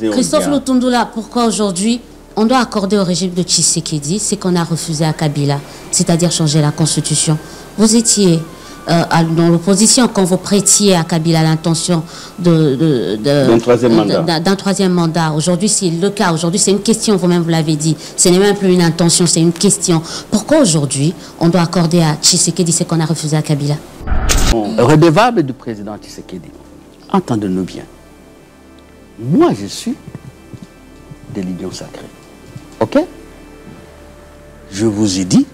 disait... Christophe Lutundula, pourquoi aujourd'hui on doit accorder au régime de Tshisekedi ce qu'on a refusé à Kabila, c'est-à-dire changer la constitution? Vous étiez dans l'opposition quand vous prêtiez à Kabila l'intention d'un troisième mandat. Aujourd'hui, c'est le cas. Aujourd'hui, c'est une question, vous-même vous l'avez dit. Ce n'est même plus une intention, c'est une question. Pourquoi aujourd'hui on doit accorder à Tshisekedi ce qu'on a refusé à Kabila? Redevable du président Tshisekedi, entendez-nous bien. Moi, je suis de l'Union sacrée. Ok? Je vous ai dit,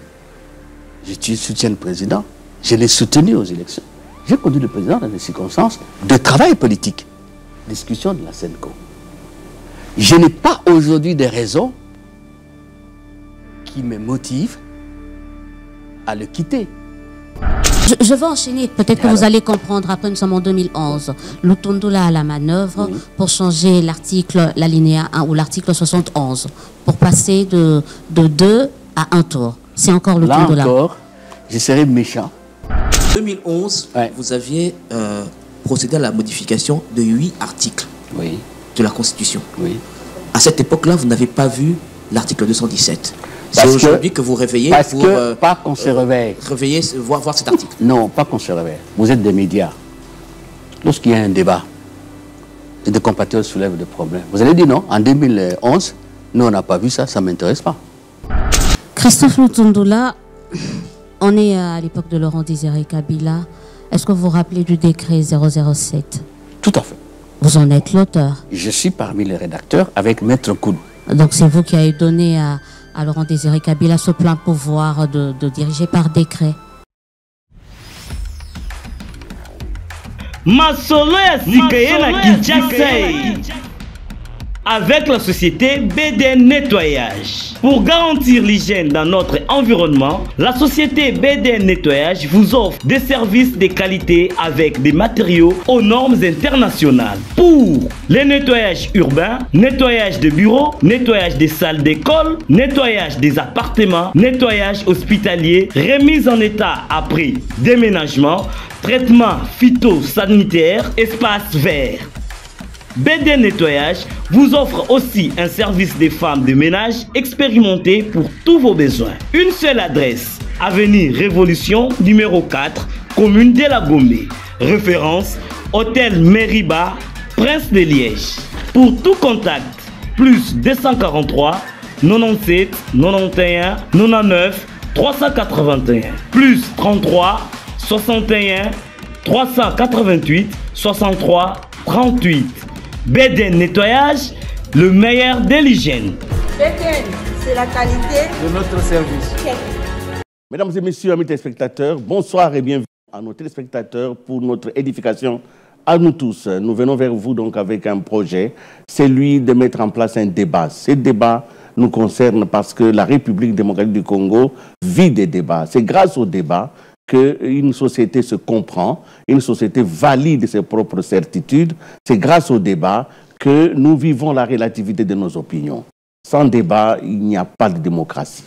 je soutiens le président, je l'ai soutenu aux élections. J'ai conduit le président dans des circonstances de travail politique, discussion de la SENCO. Je n'ai pas aujourd'hui des raisons qui me motivent à le quitter. Je vais enchaîner, peut-être que vous allez comprendre. Après, nous sommes en 2011. Lutundula a la manœuvre pour changer l'article, l'alinéa 1 ou l'article 71, pour passer de 2 à 1 tour. C'est encore Lutundula. Là encore, je serai méchant. En 2011, vous aviez procédé à la modification de 8 articles de la Constitution. À cette époque-là, vous n'avez pas vu l'article 217. C'est aujourd'hui que vous réveillez pour... pas qu'on se réveille. Réveiller, voir cet article. Non, pas qu'on se réveille. Vous êtes des médias. Lorsqu'il y a un débat, et des compatriotes soulèvent des problèmes, vous allez dire non, en 2011, nous on n'a pas vu ça, ça ne m'intéresse pas. Christophe Lutundula, on est à l'époque de Laurent Désiré Kabila. Est-ce que vous vous rappelez du décret 007? Tout à fait. Vous en êtes l'auteur? Je suis parmi les rédacteurs avec Maître Koud. Donc c'est vous qui avez donné à Laurent Désiré Kabila ce plein pouvoir de diriger par décret. Masolo ya sikaye na Kinshasa avec la société BDN Nettoyage. Pour garantir l'hygiène dans notre environnement, la société BDN Nettoyage vous offre des services de qualité avec des matériaux aux normes internationales. Pour les nettoyages urbains, nettoyage de bureaux, nettoyage des salles d'école, nettoyage des appartements, nettoyage hospitalier, remise en état après déménagement, traitement phytosanitaire, espace vert. BDN Nettoyage vous offre aussi un service des femmes de ménage expérimentées pour tous vos besoins. Une seule adresse, avenue Révolution, numéro 4, commune de la Gombe. Référence, Hôtel Meriba, Prince de Liège. Pour tout contact, plus 243 97 91 99 381, plus 33 61 388 63 38. BDN Nettoyage, le meilleur de l'hygiène. BDN, c'est la qualité de notre service. Mesdames et messieurs, amis téléspectateurs, bonsoir et bienvenue à nos téléspectateurs pour notre édification à nous tous. Nous venons vers vous donc avec un projet, c'est lui de mettre en place un débat. Ce débat nous concerne parce que la République démocratique du Congo vit des débats. C'est grâce au débat qu'une société se comprend, une société valide ses propres certitudes. C'est grâce au débat que nous vivons la relativité de nos opinions. Sans débat, il n'y a pas de démocratie.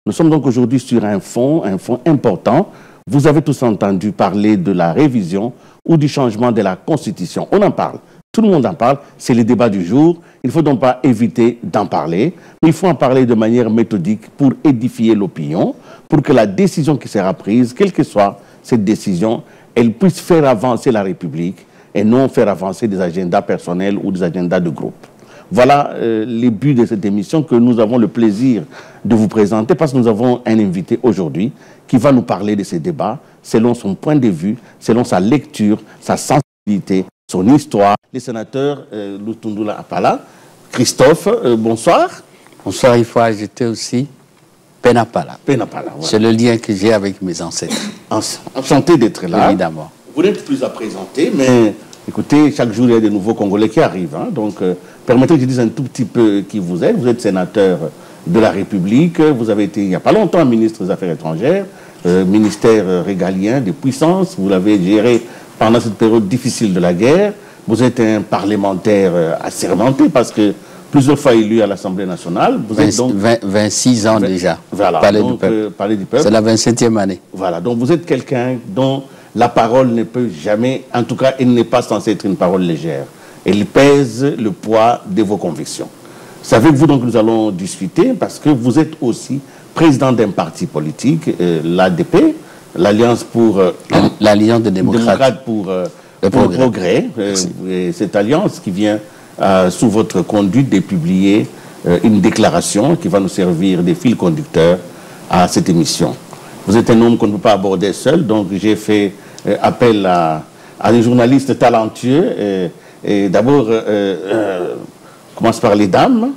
Nous sommes donc aujourd'hui sur un fond important. Vous avez tous entendu parler de la révision ou du changement de la Constitution. On en parle. Tout le monde en parle. C'est le débat du jour. Il ne faut donc pas éviter d'en parler. Mais il faut en parler de manière méthodique pour édifier l'opinion, pour que la décision qui sera prise, quelle que soit cette décision, elle puisse faire avancer la République et non faire avancer des agendas personnels ou des agendas de groupe. Voilà les buts de cette émission que nous avons le plaisir de vous présenter parce que nous avons un invité aujourd'hui qui va nous parler de ces débats selon son point de vue, selon sa lecture, sa sensibilité, son histoire. Les sénateurs Lutundula Apala, Christophe, bonsoir. Bonsoir, il faut ajouter aussi Penapala. Penapala, voilà. C'est le lien que j'ai avec mes ancêtres. Enchanté d'être là. Évidemment. Vous n'êtes plus à présenter, mais écoutez, chaque jour il y a de nouveaux Congolais qui arrivent. Hein, donc, permettez que je dise un tout petit peu qui vous êtes. Vous êtes sénateur de la République. Vous avez été il n'y a pas longtemps ministre des Affaires étrangères, ministère régalien des puissances. Vous l'avez géré pendant cette période difficile de la guerre. Vous êtes un parlementaire assermenté parce que plusieurs fois élu à l'Assemblée nationale. Vous êtes donc 26 ans déjà. Voilà, Palais donc, du Peuple. Palais du Peuple. C'est la 27e année. Voilà, donc vous êtes quelqu'un dont la parole ne peut jamais, en tout cas, elle n'est pas censée être une parole légère. elle pèse le poids de vos convictions. C'est avec vous donc que nous allons discuter parce que vous êtes aussi président d'un parti politique, l'ADP, l'Alliance pour l'Alliance des démocrates pour le progrès. Et cette alliance qui vient sous votre conduite de publier une déclaration qui va nous servir de fil conducteur à cette émission. Vous êtes un homme qu'on ne peut pas aborder seul, donc j'ai fait appel à des journalistes talentueux. Et d'abord, commence par les dames,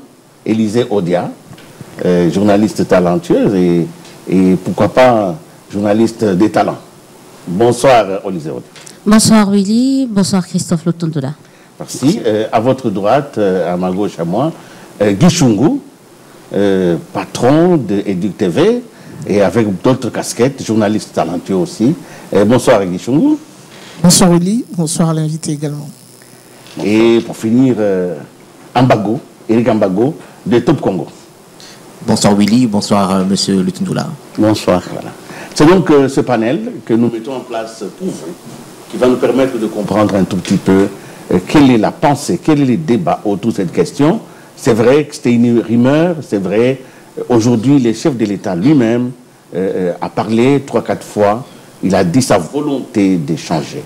Élisée Odia, journaliste talentueuse et pourquoi pas journaliste des talents. Bonsoir, Élisée Odia. Bonsoir, Willy. Bonsoir, Christophe Lotondola. Merci. À votre droite, à ma gauche, à moi, Guy Chungu, patron de Éduc TV et avec d'autres casquettes, journaliste talentueux aussi. Bonsoir, Guy Chungu. Bonsoir, Willy. Bonsoir à l'invité également. Et pour finir, Ambago, Eric Ambago, de Top Congo. Bonsoir Willy, bonsoir Monsieur Lutundoula. Bonsoir. Voilà. C'est donc ce panel que nous mettons en place pour vous, qui va nous permettre de comprendre un tout petit peu quelle est la pensée, quel est le débat autour de cette question. C'est vrai que c'était une rumeur, c'est vrai, aujourd'hui le chef de l'État lui-même a parlé 3-4 fois, il a dit sa volonté de changer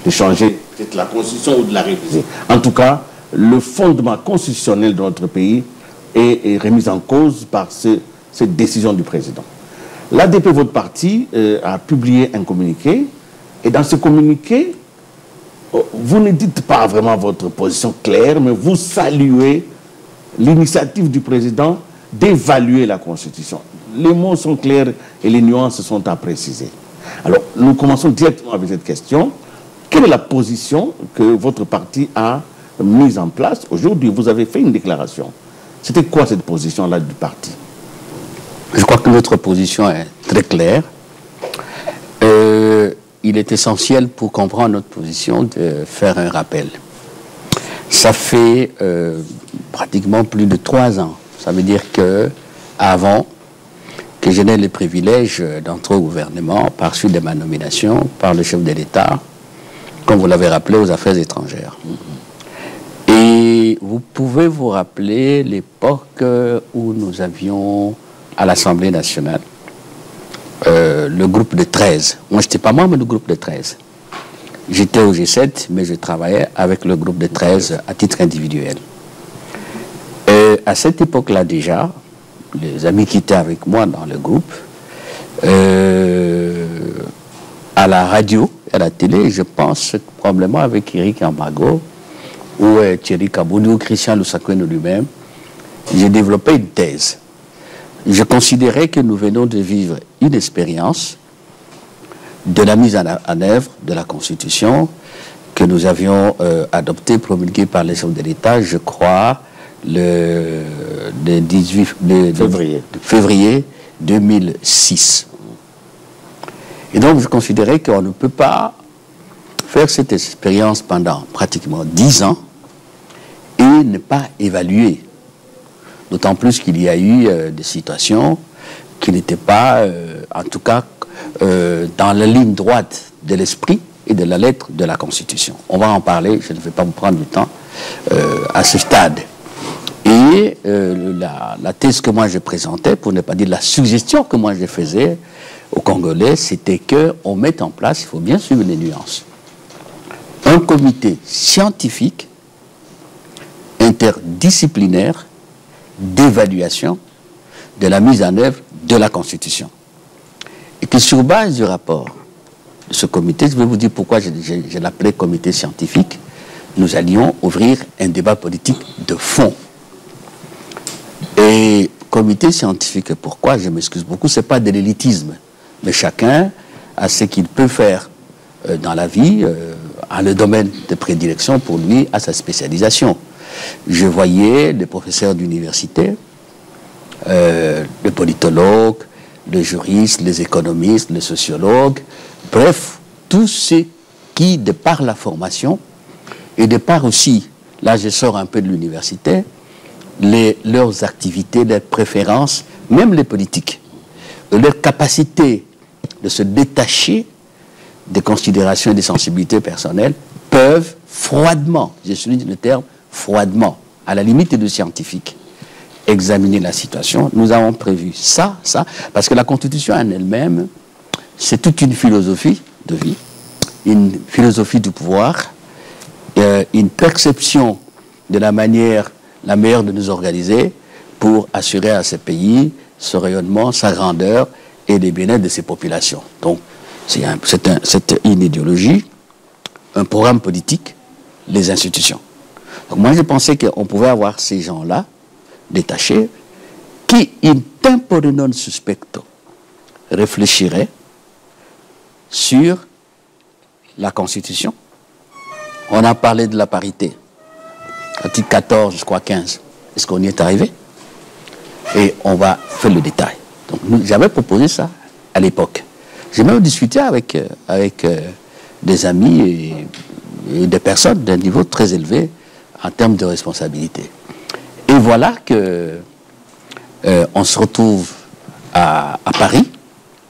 peut-être la Constitution ou de la réviser. En tout cas, le fondement constitutionnel de notre pays est remis en cause par cette décision du président. L'ADP, votre parti, a publié un communiqué, et dans ce communiqué, vous ne dites pas vraiment votre position claire, mais vous saluez l'initiative du président d'évaluer la Constitution. Les mots sont clairs et les nuances sont à préciser. Alors, nous commençons directement avec cette question. Quelle est la position que votre parti a mise en place? Aujourd'hui, vous avez fait une déclaration. C'était quoi cette position-là du parti? Je crois que notre position est très claire. Il est essentiel pour comprendre notre position de faire un rappel. Ça fait pratiquement plus de 3 ans. Ça veut dire que avant que je n'ai le privilège d'entrer au gouvernement par suite de ma nomination par le chef de l'État, comme vous l'avez rappelé, aux affaires étrangères. Et vous pouvez vous rappeler l'époque où nous avions à l'Assemblée nationale le groupe de 13. Moi, je n'étais pas membre du groupe de 13. J'étais au G7, mais je travaillais avec le groupe de 13 à titre individuel. Et à cette époque-là déjà, les amis qui étaient avec moi dans le groupe, à la radio, à la télé, je pense probablement avec Eric Ambago ou Thierry Kabouni ou Christian Lusakoueno lui-même, j'ai développé une thèse. Je considérais que nous venons de vivre une expérience de la mise en œuvre de la Constitution que nous avions adoptée, promulguée par les chefs de l'État, je crois, le 18 février 2006. Et donc, je considérais qu'on ne peut pas faire cette expérience pendant pratiquement 10 ans et ne pas évaluer. D'autant plus qu'il y a eu des situations qui n'étaient pas, en tout cas, dans la ligne droite de l'esprit et de la lettre de la Constitution. On va en parler, je ne vais pas vous prendre du temps à ce stade. Et la thèse que moi je présentais, pour ne pas dire la suggestion que moi je faisais aux Congolais, c'était qu'on mette en place, il faut bien suivre les nuances, un comité scientifique interdisciplinaire d'évaluation de la mise en œuvre de la Constitution. Et que sur base du rapport de ce comité, je vais vous dire pourquoi je l'appelais comité scientifique, nous allions ouvrir un débat politique de fond. Et comité scientifique, pourquoi? Je m'excuse beaucoup, ce n'est pas de l'élitisme, mais chacun a ce qu'il peut faire dans la vie, a le domaine de prédilection pour lui, à sa spécialisation. Je voyais des professeurs d'université, des politologues, les juristes, les économistes, les sociologues, bref, tous ceux qui, de par la formation et de par aussi, là je sors un peu de l'université, leurs activités, leurs préférences, même les politiques, leur capacité de se détacher des considérations et des sensibilités personnelles peuvent froidement, je souligne le terme froidement, à la limite de scientifique, examiner la situation. Nous avons prévu ça, parce que la Constitution en elle-même, c'est toute une philosophie de vie, une philosophie du pouvoir, une perception de la manière la meilleure de nous organiser pour assurer à ce pays ce rayonnement, sa grandeur et les bien-être de ses populations. Donc, c'est une idéologie, un programme politique, les institutions. Donc, moi, je pensais qu'on pouvait avoir ces gens-là, détachés, qui, in tempore non suspecto, réfléchiraient sur la Constitution. On a parlé de la parité. Article 14 jusqu'à 15. Est-ce qu'on y est arrivé? Et on va faire le détail. Donc, j'avais proposé ça à l'époque. J'ai même discuté avec des amis et des personnes d'un niveau très élevé en termes de responsabilité. Et voilà que on se retrouve à Paris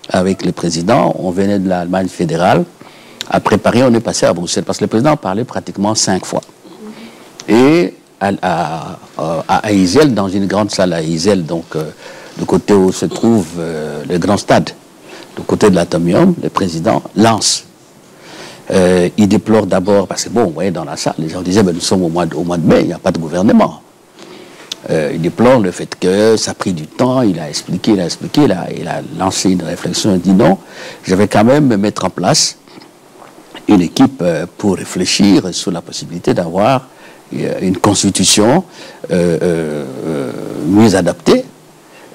avec le président. On venait de l'Allemagne fédérale. Après Paris, on est passé à Bruxelles parce que le président parlait pratiquement 5 fois. Et à Heysel, dans une grande salle à Heysel, donc du côté où se trouve le grand stade, du côté de l'Atomium, le président lance. Il déplore d'abord, parce que bon, vous voyez dans la salle, les gens disaient, ben, nous sommes au mois de mai, il n'y a pas de gouvernement. Il déplore le fait que ça a pris du temps, il a expliqué, il a lancé une réflexion, il dit non, je vais quand même mettre en place une équipe pour réfléchir sur la possibilité d'avoir une constitution mieux adaptée,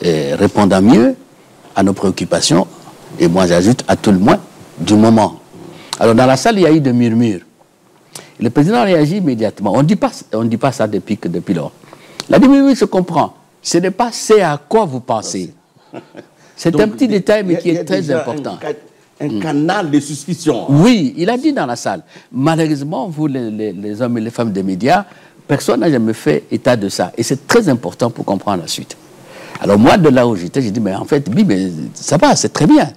répondant mieux à nos préoccupations, et moi j'ajoute à tout le moins du moment. Alors dans la salle, il y a eu des murmures. Le président réagit immédiatement. On ne dit pas ça depuis lors. La murmure se comprend. Ce n'est pas ce à quoi vous pensez. C'est un petit détail, mais qui est très important. Un canal de suspicion. Oui, il a dit dans la salle. Malheureusement, vous, les hommes et les femmes des médias, personne n'a jamais fait état de ça. Et c'est très important pour comprendre la suite. Alors moi, de là où j'étais, j'ai dit, mais en fait, oui, mais ça va, c'est très bien.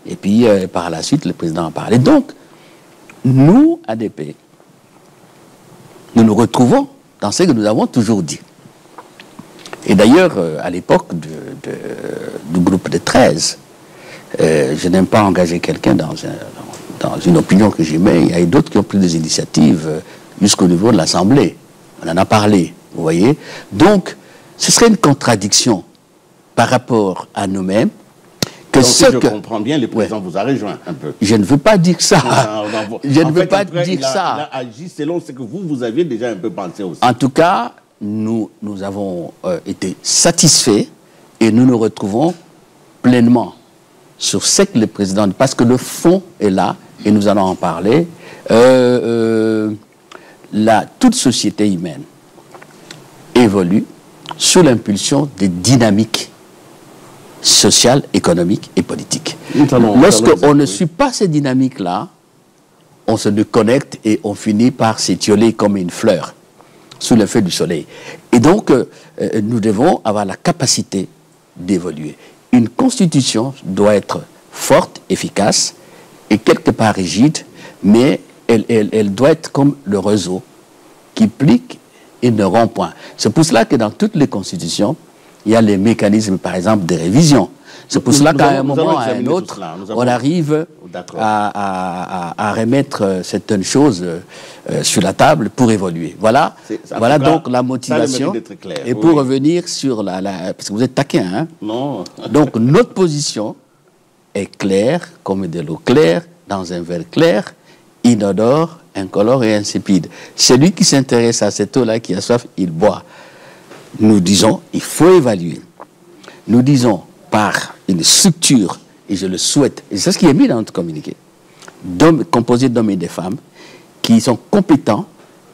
Et puis, par la suite, le président en parlait. Donc, nous, ADP, nous nous retrouvons dans ce que nous avons toujours dit. Et d'ailleurs, à l'époque du groupe de 13, je n'aime pas engager quelqu'un dans une opinion que j'aimais. Il y a eu d'autres qui ont pris des initiatives jusqu'au niveau de l'Assemblée. On en a parlé, vous voyez. Donc, ce serait une contradiction par rapport à nous-mêmes. Donc, si je comprends bien, le président vous a rejoint un peu. Je ne veux pas dire ça. Je ne veux pas dire ça. Il a agi selon ce que vous aviez déjà un peu pensé aussi. En tout cas, nous avons été satisfaits et nous nous retrouvons pleinement sur ce que le président dit, parce que le fond est là, et nous allons en parler. Toute société humaine évolue sous l'impulsion des dynamiques sociales, économiques et politiques. Lorsqu'on ne suit pas ces dynamiques-là, on se déconnecte et on finit par s'étioler comme une fleur sous l'effet du soleil. Et donc, nous devons avoir la capacité d'évoluer. Une constitution doit être forte, efficace et quelque part rigide, mais elle doit être comme le réseau qui plique et ne rompt point. C'est pour cela que dans toutes les constitutions, il y a les mécanismes, par exemple, de révision. C'est pour cela qu'à un moment ou à un autre, on arrive à remettre certaines choses sur la table pour évoluer. Voilà, voilà donc la motivation. Et pour revenir sur parce que vous êtes taquin, hein? Non. Donc notre position est claire, comme de l'eau claire, dans un verre clair, inodore, incolore et insipide. Celui qui s'intéresse à cette eau-là, qui a soif, il boit. Nous disons, il faut évaluer. Nous disons, par une structure, et je le souhaite, et c'est ce qui est mis dans notre communiqué, composé d'hommes et de femmes, qui sont compétents,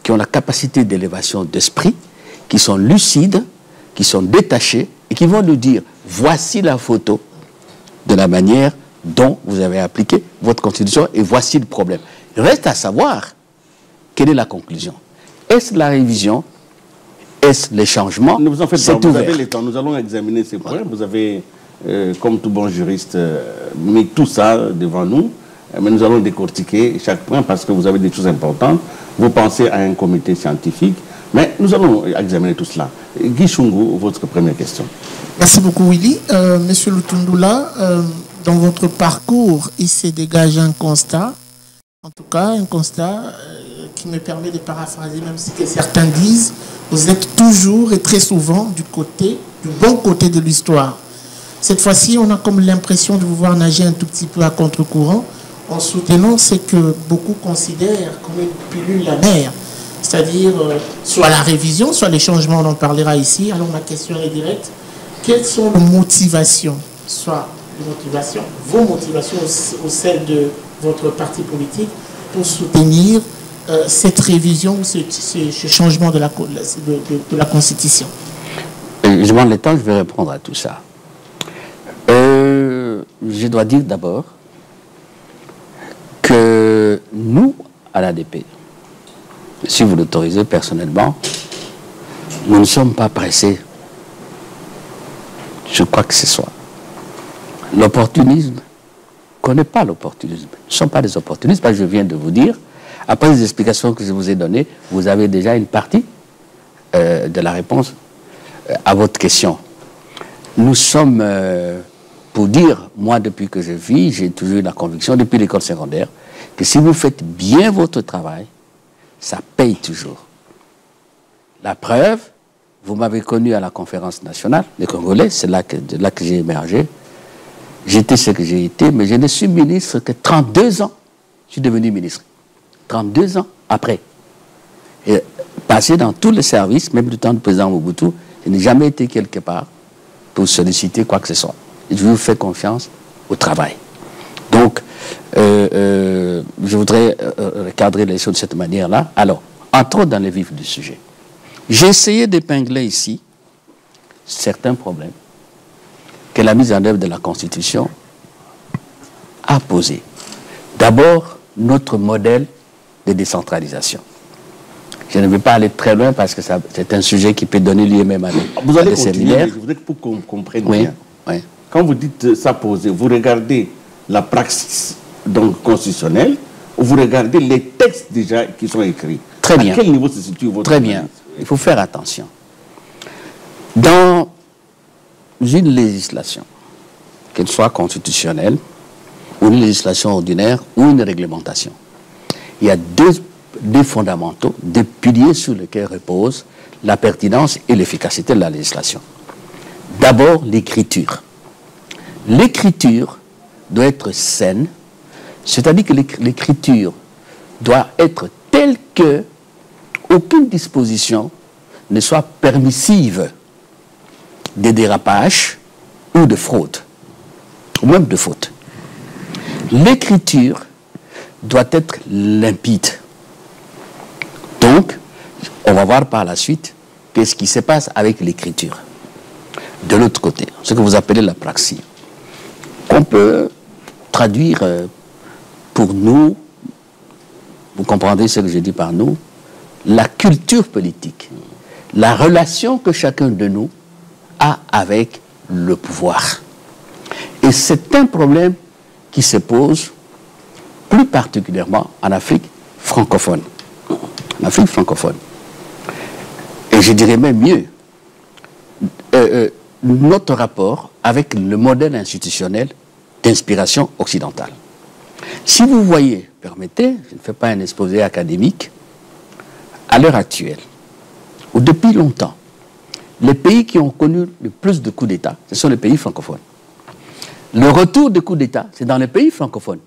qui ont la capacité d'élévation d'esprit, qui sont lucides, qui sont détachés, et qui vont nous dire, voici la photo de la manière dont vous avez appliqué votre constitution, et voici le problème. Il reste à savoir, quelle est la conclusion? Est-ce la révision? Est-ce les changements? Ne vous en faites pas, vous avez le temps. Nous allons examiner ces points. Vous avez, comme tout bon juriste, mis tout ça devant nous. Mais nous allons décortiquer chaque point parce que vous avez des choses importantes. Vous pensez à un comité scientifique, mais nous allons examiner tout cela. Guy Chungu, votre première question. Merci beaucoup, Willy. Monsieur Lutundula, dans votre parcours, il se dégage un constat, en tout cas un constat qui me permet de paraphraser, même si que certains disent, vous êtes toujours et très souvent du bon côté de l'histoire. Cette fois-ci, on a comme l'impression de vous voir nager un tout petit peu à contre-courant en soutenant ce que beaucoup considèrent comme une pilule amère, c'est-à-dire soit la révision, soit les changements, on en parlera ici. Alors ma question est directe. Quelles sont les motivations, soit vos motivations ou celles de votre parti politique pour soutenir cette révision, ce changement de la Constitution? Je demande le temps, je vais répondre à tout ça. Je dois dire d'abord que nous, à l'ADP, si vous l'autorisez personnellement, nous ne sommes pas pressés. Je crois que ce soit. L'opportunisme, on ne connaît pas l'opportunisme. Nous ne sommes pas des opportunistes, parce que je viens de vous dire, après les explications que je vous ai données, vous avez déjà une partie de la réponse à votre question. Nous sommes, pour dire, moi depuis que je vis, j'ai toujours eu la conviction, depuis l'école secondaire, que si vous faites bien votre travail, ça paye toujours. La preuve, vous m'avez connu à la conférence nationale des Congolais, c'est là que j'ai émergé. J'étais ce que j'ai été, mais je ne suis ministre que 32 ans. Je suis devenu ministre. 32 ans après. Et passé dans tous les services, même du temps du président Mobutu, je n'ai jamais été quelque part pour solliciter quoi que ce soit. Je vous fais confiance au travail. Donc, je voudrais recadrer les choses de cette manière-là. Alors, entrons dans le vif du sujet. J'ai essayé d'épingler ici certains problèmes que la mise en œuvre de la Constitution a posés. D'abord, notre modèle de décentralisation. Je ne vais pas aller très loin parce que c'est un sujet qui peut donner lieu même à des séminaires. Je voudrais que vous compreniez bien. Oui. Quand vous dites ça posé, vous regardez la praxis donc, constitutionnelle ou vous regardez les textes déjà qui sont écrits. Très bien. À quel niveau se situe votre Très bien. Il faut faire attention. Dans une législation, qu'elle soit constitutionnelle, ou une législation ordinaire, ou une réglementation, il y a deux fondamentaux, deux piliers sur lesquels repose la pertinence et l'efficacité de la législation. D'abord, l'écriture. L'écriture doit être saine, c'est-à-dire que l'écriture doit être telle que aucune disposition ne soit permissive de dérapage ou de fraude, ou même de faute. L'écriture doit être limpide. Donc, on va voir par la suite qu'est-ce qui se passe avec l'écriture. De l'autre côté, ce que vous appelez la praxis, qu'on peut traduire pour nous, vous comprendrez ce que je dis par nous, la culture politique, la relation que chacun de nous a avec le pouvoir. Et c'est un problème qui se pose plus particulièrement en Afrique francophone. En Afrique francophone. Et je dirais même mieux, notre rapport avec le modèle institutionnel d'inspiration occidentale. Si vous voyez, permettez, je ne fais pas un exposé académique, à l'heure actuelle, ou depuis longtemps, les pays qui ont connu le plus de coups d'État, ce sont les pays francophones. Le retour des coups d'État, c'est dans les pays francophones.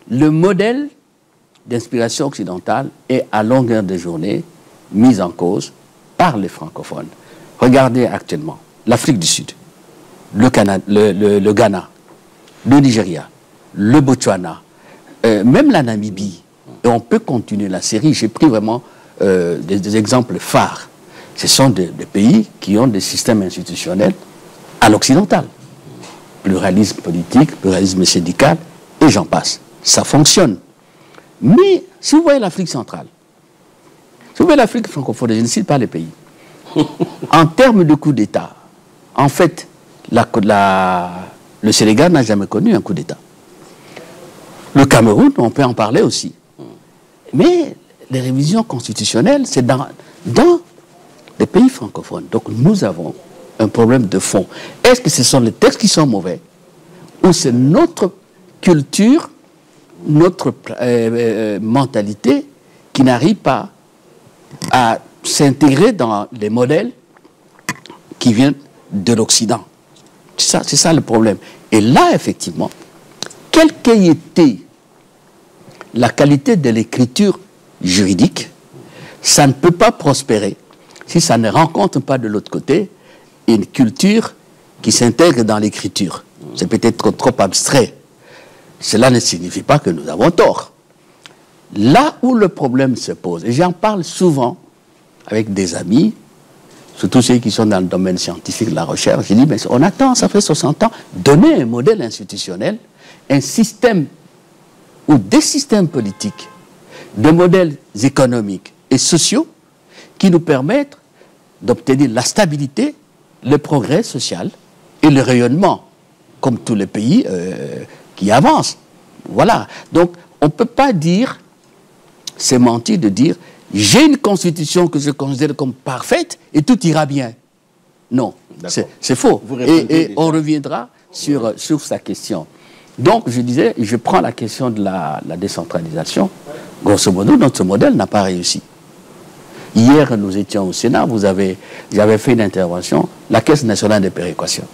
Le modèle d'inspiration occidentale est à longueur de journée mis en cause par les francophones. Regardez actuellement l'Afrique du Sud, le Ghana, le Nigeria, le Botswana, même la Namibie. Et on peut continuer la série. J'ai pris vraiment des exemples phares. Ce sont des pays qui ont des systèmes institutionnels à l'occidental. Pluralisme politique, pluralisme syndical, et j'en passe. Ça fonctionne. Mais si vous voyez l'Afrique centrale, si vous voyez l'Afrique francophone, je ne cite pas les pays, en termes de coup d'État, en fait, le Sénégal n'a jamais connu un coup d'État. Le Cameroun, on peut en parler aussi. Mais les révisions constitutionnelles, c'est dans les pays francophones. Donc nous avons un problème de fond. Est-ce que ce sont les textes qui sont mauvais ou c'est notre culture, notre mentalité qui n'arrive pas à s'intégrer dans les modèles qui viennent de l'Occident? C'est ça le problème. Et là, effectivement, quelle qu'ait été la qualité de l'écriture juridique, ça ne peut pas prospérer si ça ne rencontre pas de l'autre côté une culture qui s'intègre dans l'écriture. C'est peut-être trop abstrait. Cela ne signifie pas que nous avons tort. Là où le problème se pose, et j'en parle souvent avec des amis, surtout ceux qui sont dans le domaine scientifique de la recherche, je dis, mais on attend, ça fait 60 ans, donner un modèle institutionnel, un système ou des systèmes politiques, des modèles économiques et sociaux qui nous permettent d'obtenir la stabilité, le progrès social et le rayonnement, comme tous les pays qui avancent. Voilà. Donc, on ne peut pas dire, c'est mentir de dire, j'ai une constitution que je considère comme parfaite et tout ira bien. Non, c'est faux. Et on reviendra sur sa question. Donc, je disais, je prends la question de la décentralisation. Grosso modo, notre modèle n'a pas réussi. Hier, nous étions au Sénat, j'avais fait une intervention, la Caisse nationale de péréquation.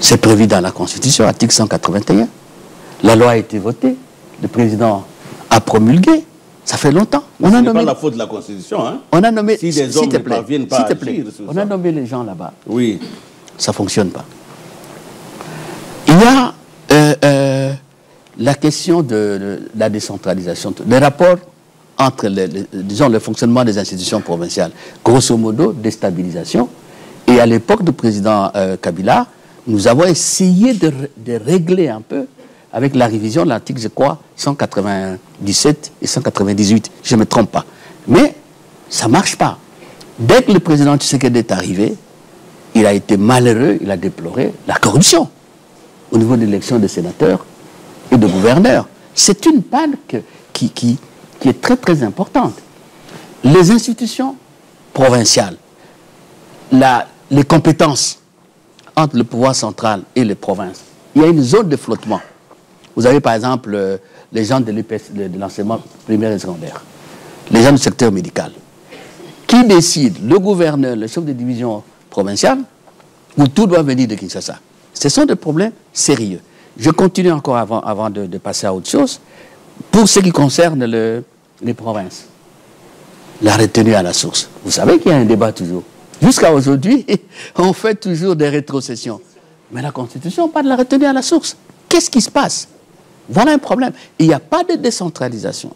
C'est prévu dans la Constitution, article 181. La loi a été votée, le président a promulgué, ça fait longtemps. Ce n'est pas la faute de la Constitution, hein? On a nommé, si des hommes ne parviennent pas à agir, on a nommé les gens là-bas. Oui. Ça ne fonctionne pas. Il y a la question de la décentralisation, les rapports entre disons, le fonctionnement des institutions provinciales. Grosso modo, déstabilisation. Et à l'époque du président Kabila, nous avons essayé de régler un peu avec la révision de l'article, je crois, 197 et 198. Je ne me trompe pas. Mais ça ne marche pas. Dès que le président Tshisekedi est arrivé, il a été malheureux, il a déploré la corruption au niveau de l'élection des sénateurs et de gouverneurs. C'est une panne qui est très très importante. Les institutions provinciales, les compétences entre le pouvoir central et les provinces, il y a une zone de flottement. Vous avez par exemple les gens de l'enseignement primaire et secondaire, les gens du secteur médical. Qui décide? Le gouverneur, le chef de division provinciale, ou tout doit venir de Kinshasa? Ce sont des problèmes sérieux. Je continue encore avant de passer à autre chose. Pour ce qui concerne les provinces, la retenue à la source. Vous savez qu'il y a un débat toujours. Jusqu'à aujourd'hui, on fait toujours des rétrocessions. Mais la Constitution parle de la retenue à la source. Qu'est-ce qui se passe? Voilà un problème. Il n'y a pas de décentralisation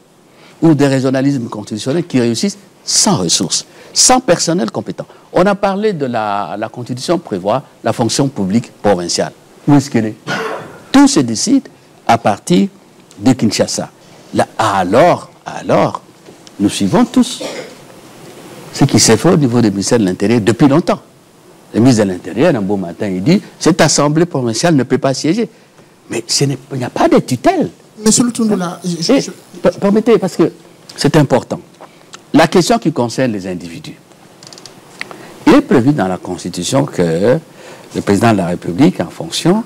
ou de régionalisme constitutionnel qui réussissent sans ressources, sans personnel compétent. On a parlé de la Constitution prévoit la fonction publique provinciale. Où est-ce qu'elle est? Tout se décide à partir de Kinshasa. Là, alors, nous suivons tous ce qui s'est fait au niveau du ministère de l'Intérieur depuis longtemps. Le ministre de l'Intérieur, un beau matin, il dit « Cette assemblée provinciale ne peut pas siéger ». Mais il n'y a pas de tutelle. Monsieur Lutundoula, permettez, parce que c'est important. La question qui concerne les individus. Il est prévu dans la Constitution que le président de la République, en fonction,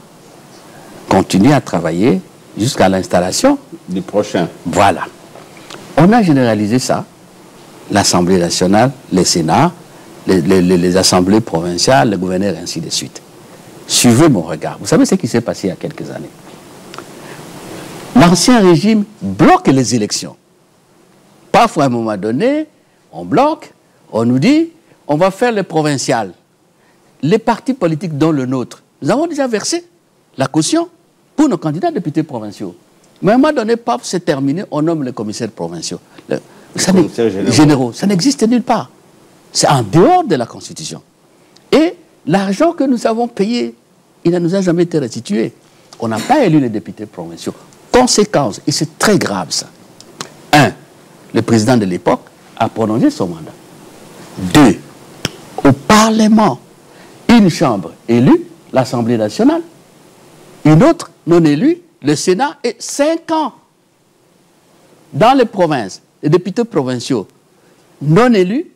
continue à travailler jusqu'à l'installation du prochain. Voilà. On a généralisé ça. L'Assemblée nationale, les Sénats, les assemblées provinciales, les gouverneurs, ainsi de suite. Suivez mon regard. Vous savez ce qui s'est passé il y a quelques années. L'ancien régime bloque les élections. Parfois, à un moment donné, on bloque, on nous dit, on va faire les provinciales. Les partis politiques dont le nôtre, nous avons déjà versé la caution pour nos candidats députés provinciaux. Mais à un moment donné, paf, c'est terminé, on nomme les commissaires provinciaux. Généraux, ça n'existe nulle part. C'est en dehors de la Constitution. Et l'argent que nous avons payé, il ne nous a jamais été restitué. On n'a pas élu les députés provinciaux. Conséquence, et c'est très grave ça. 1. Le président de l'époque a prolongé son mandat. 2. Au Parlement, une chambre élue, l'Assemblée nationale, une autre non élue, le Sénat est 5 ans. Dans les provinces, les députés provinciaux non élus,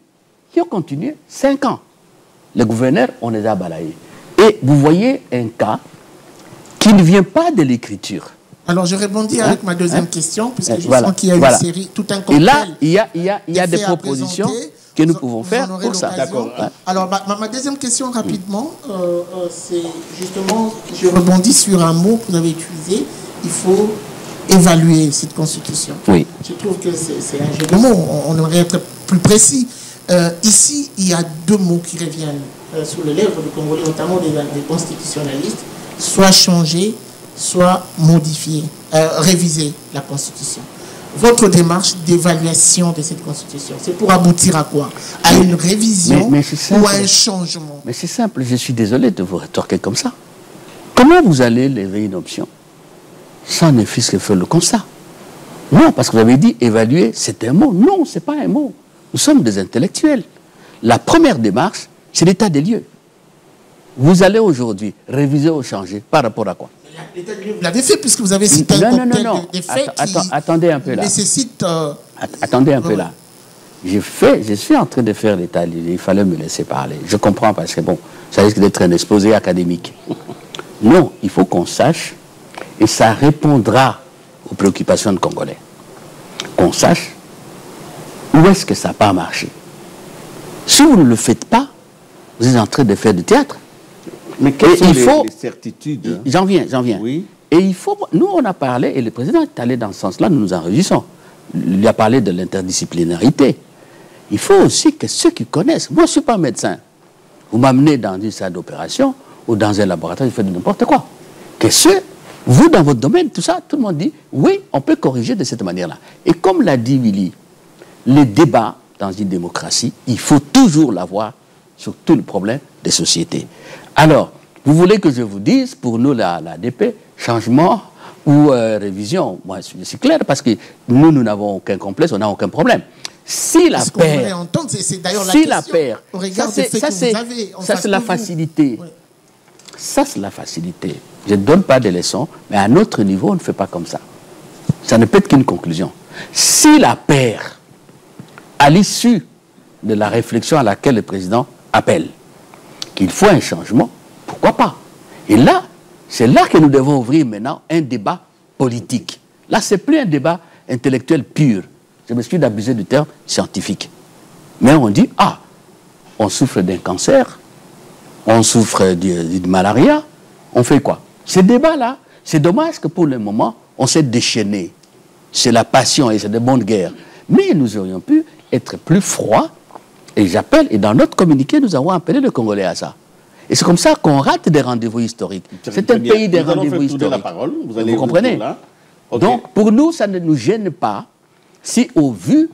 qui ont continué 5 ans. Les gouverneurs, on les a balayés. Et vous voyez un cas qui ne vient pas de l'écriture. Alors, je répondis avec ma deuxième question, puisque je sens qu'il y a une série, tout un cocktail. Et là, il y a des propositions que nous pouvons faire pour ça. Alors, ma deuxième question, rapidement, c'est justement, je rebondis sur un mot que vous avez utilisé, il faut évaluer cette constitution. Oui. Je trouve que c'est un jeu de mots, on aimerait être plus précis. Ici, il y a 2 mots qui reviennent sur les lèvres du Congolais, notamment des constitutionnalistes, soit changer, soit modifier, réviser la Constitution. Votre démarche d'évaluation de cette Constitution, c'est pour aboutir à quoi? À une révision ou à un changement? Mais c'est simple, je suis désolé de vous rétorquer comme ça. Comment vous allez lever une option sans ne fût-ce que faire le constat? Non, parce que vous avez dit évaluer, c'est un mot. Non, ce n'est pas un mot. Nous sommes des intellectuels. La première démarche, c'est l'état des lieux. Vous allez aujourd'hui réviser ou changer par rapport à quoi? L'état des lieux, vous l'avez fait puisque vous avez cité un cocktail des faits qui attendez un peu là. nécessitent... Attendez un peu là. Je suis en train de faire l'état des lieux. Il fallait me laisser parler. Je comprends parce que bon, ça risque d'être un exposé académique. Non, il faut qu'on sache, et ça répondra aux préoccupations des Congolais, qu'on sache où est-ce que ça n'a pas marché. Si vous ne le faites pas, vous êtes en train de faire du théâtre. Mais quelles sont les certitudes? J'en viens. Oui. Et il faut... Nous, on a parlé, et le président est allé dans ce sens-là, nous nous en réjouissons. Il a parlé de l'interdisciplinarité. Il faut aussi que ceux qui connaissent... Moi, je ne suis pas médecin. Vous m'amenez dans une salle d'opération ou dans un laboratoire, je fais de n'importe quoi. Que ceux... Vous, dans votre domaine, tout ça, tout le monde dit, oui, on peut corriger de cette manière-là. Et comme l'a dit Willy, les débats dans une démocratie, il faut toujours l'avoir sur tous les problèmes des sociétés. Alors, vous voulez que je vous dise, pour nous, la DP, changement ou révision? Moi, c'est clair, parce que nous n'avons aucun complexe, on n'a aucun problème. Si la paire, ça c'est la facilité. Oui. Ça, c'est la facilité. Je ne donne pas de leçons, mais à notre niveau, on ne fait pas comme ça. Ça ne peut être qu'une conclusion. Si la paire, à l'issue de la réflexion à laquelle le président appelle, qu'il faut un changement, pourquoi pas? Et là, c'est là que nous devons ouvrir maintenant un débat politique. Là, ce n'est plus un débat intellectuel pur. Je m'excuse d'abuser du terme scientifique. Mais on dit, ah, on souffre d'un cancer, on souffre d'une malaria, on fait quoi? Ce débat-là, c'est dommage que pour le moment, on s'est déchaîné. C'est la passion et c'est de bonnes guerres. Mais nous aurions pu être plus froids. Et j'appelle, et dans notre communiqué, nous avons appelé le Congolais à ça. Et c'est comme ça qu'on rate des rendez-vous historiques. C'est un pays des rendez-vous historiques. Vous comprenez? Okay. Donc, pour nous, ça ne nous gêne pas si, au vu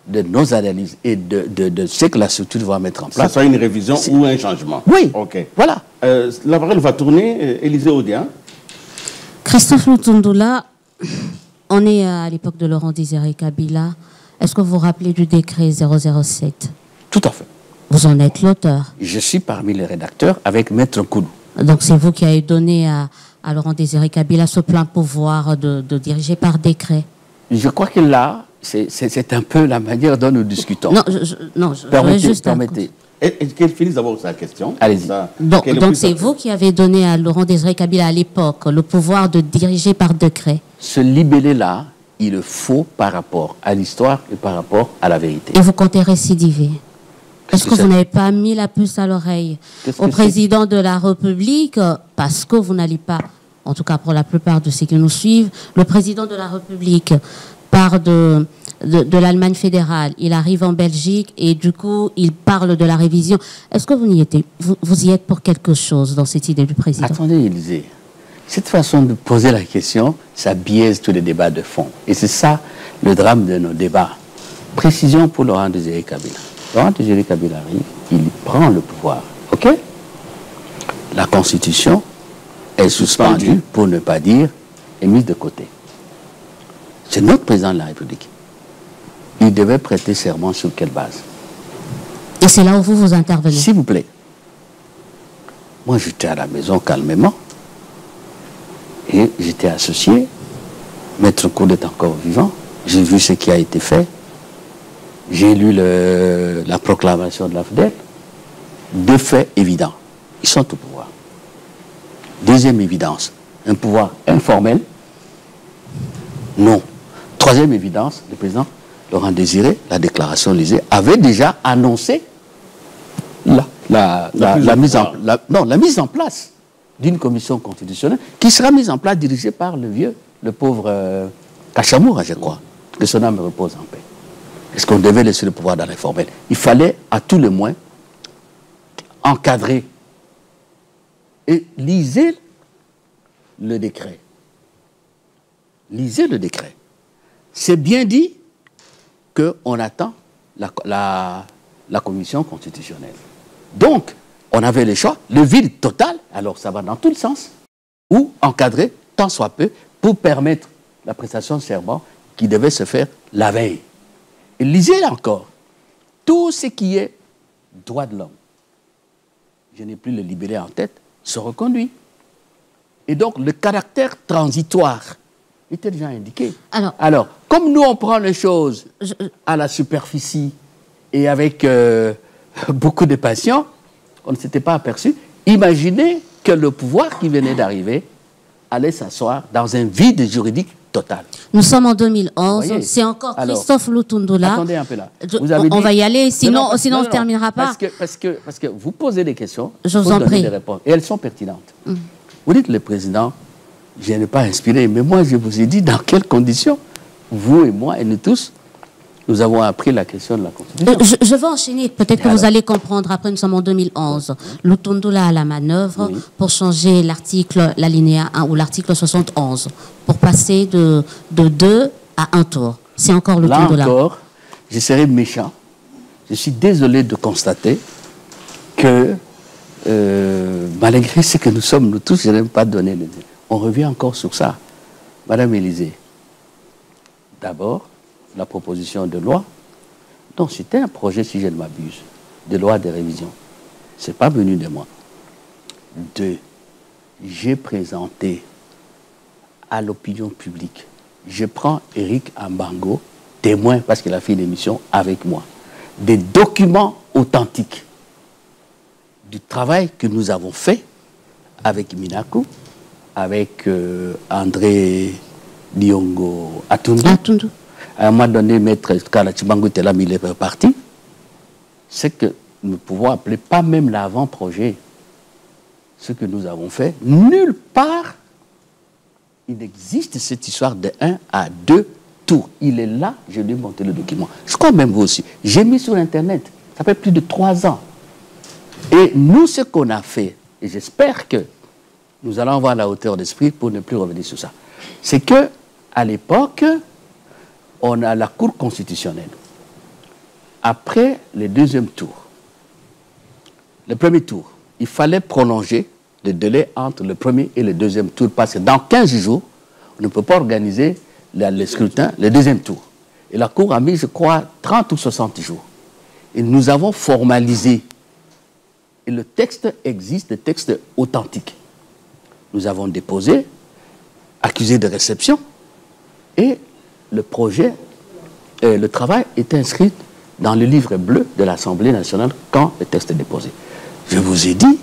de nos analyses et de ce que la structure va mettre en place... Ça soit une révision ou un changement. Oui, okay. Voilà. La parole va tourner. Élisée Odia. Christophe Lutundula, on est à l'époque de Laurent Désiré Kabila. Est-ce que vous vous rappelez du décret 007? Tout à fait. Vous en êtes l'auteur? Je suis parmi les rédacteurs avec Maître Koulou. Donc c'est vous qui avez donné à Laurent Désiré Kabila ce plein pouvoir de diriger par décret? Je crois que là, c'est un peu la manière dont nous discutons. Non, permettez. Qu'elle finisse d'abord sa question. Allez-y. Donc c'est vous qui avez donné à Laurent Désiré Kabila à l'époque le pouvoir de diriger par décret? Ce libellé-là, il le faut par rapport à l'histoire et par rapport à la vérité. Et vous comptez récidiver? Est-ce que vous n'avez pas mis la puce à l'oreille au président de la République, parce que vous n'allez pas, en tout cas pour la plupart de ceux qui nous suivent, le président de la République part de l'Allemagne fédérale, il arrive en Belgique et du coup il parle de la révision. Est-ce que vous y êtes pour quelque chose dans cette idée du président? Attendez, Élisée. Cette façon de poser la question, ça biaise tous les débats de fond. Et c'est ça le drame de nos débats. Précision pour Laurent Désiré Kabila. Laurent Désiré Kabila arrive, il prend le pouvoir. OK? La Constitution est suspendue, pour ne pas dire, est mise de côté. C'est notre président de la République. Il devait prêter serment sur quelle base? Et c'est là où vous intervenez? S'il vous plaît. Moi, j'étais à la maison calmement. Et Et j'étais associé. Maître Koud est encore vivant. J'ai vu ce qui a été fait. J'ai lu la proclamation de l'AFDEL. Deux faits évidents. Ils sont au pouvoir. Deuxième évidence, un pouvoir informel. Non. Troisième évidence, le président Laurent Désiré, la déclaration Élysée, avait déjà annoncé la mise en place d'une commission constitutionnelle qui sera mise en place, dirigée par le pauvre Kachamoura, je crois, que son âme repose en paix. Est-ce qu'on devait laisser le pouvoir dans l'informel? Il fallait, à tout le moins, encadrer et lisez le décret. Lisez le décret. C'est bien dit qu'on attend la commission constitutionnelle. Donc, on avait le choix, le vide total, alors ça va dans tout le sens, ou encadrer tant soit peu pour permettre la prestation de serment qui devait se faire la veille. Et lisez encore, tout ce qui est droit de l'homme, je n'ai plus le libellé en tête, se reconduit. Et donc, le caractère transitoire était déjà indiqué. Alors, comme nous, on prend les choses à la superficie et avec beaucoup de passion, on ne s'était pas aperçu. Imaginez que le pouvoir qui venait d'arriver allait s'asseoir dans un vide juridique total. Nous sommes en 2011, c'est encore Christophe Lutundula. Attendez un peu là. On va y aller, sinon on ne terminera pas. Parce que vous posez des questions, je vous en prie. Des réponses, et elles sont pertinentes. Vous dites, le président, je n'ai pas inspiré, mais moi je vous ai dit dans quelles conditions, vous et moi et nous tous, nous avons appris la question de la Constitution. Je vais enchaîner, peut-être que vous allez comprendre. Après, nous sommes en 2011. Lutundula a la manœuvre pour changer l'article, l'alinéa 1 ou l'article 71, pour passer de 2 à 1 tour. C'est encore Lutundula. Là encore, je serai méchant. Je suis désolé de constater que, malgré ce que nous sommes, nous tous, je n'aime pas donner le... On revient encore sur ça. Madame Élysée, d'abord, la proposition de loi, donc c'était un projet, si je ne m'abuse, de loi de révision. Ce n'est pas venu de moi. 2, j'ai présenté à l'opinion publique, je prends Eric Ambango, témoin, parce qu'il a fait une émission avec moi, des documents authentiques du travail que nous avons fait avec Minaku, avec André Liongo Atundu. À un moment donné, Maître Kalachibango était là, mais il est parti. C'est que nous pouvons appeler pas même l'avant-projet. Ce que nous avons fait, nulle part, il existe cette histoire de 1 à 2 tours. Il est là, je lui ai montré le document. Je crois même vous aussi. J'ai mis sur Internet, ça fait plus de 3 ans. Et nous, ce qu'on a fait, et j'espère que nous allons avoir la hauteur d'esprit pour ne plus revenir sur ça, c'est que à l'époque, on a la Cour constitutionnelle. Après le deuxième tour, le premier tour, il fallait prolonger le délai entre le premier et le deuxième tour, parce que dans 15 jours, on ne peut pas organiser le scrutin, le deuxième tour. Et la Cour a mis, je crois, 30 ou 60 jours. Et nous avons formalisé. Et le texte existe, le texte authentique. Nous avons déposé, accusé de réception, et le projet, le travail est inscrit dans le livre bleu de l'Assemblée nationale quand le texte est déposé. Je vous ai dit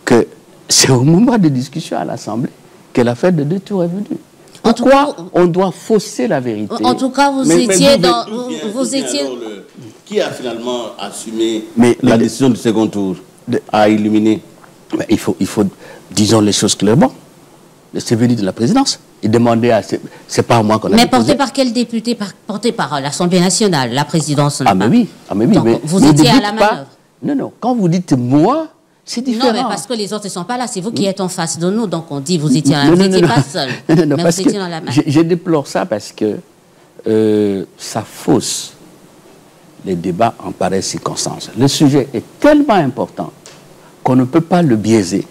que c'est au moment de discussion à l'Assemblée que l'affaire de 2 tours est venue. Pourquoi on doit fausser la vérité? En tout cas, vous étiez dans... Qui a finalement assumé la décision du second tour à illuminer? Il faut, disons les choses clairement. C'est venu de la présidence. Il demandait à... C'est pas moi qu'on a déposé. Mais porté par quel député? Porté par l'Assemblée nationale, la présidence. Ah mais oui. Donc, mais vous étiez à la manœuvre. Non. Quand vous dites moi, c'est différent. Non, mais parce que les autres ne sont pas là. C'est vous qui êtes en face de nous. Donc on dit vous étiez à la manœuvre. Vous n'étiez pas seul. Non, mais parce vous étiez dans la manœuvre. Je déplore ça parce que ça fausse les débats en pareille circonstance. Le sujet est tellement important qu'on ne peut pas le biaiser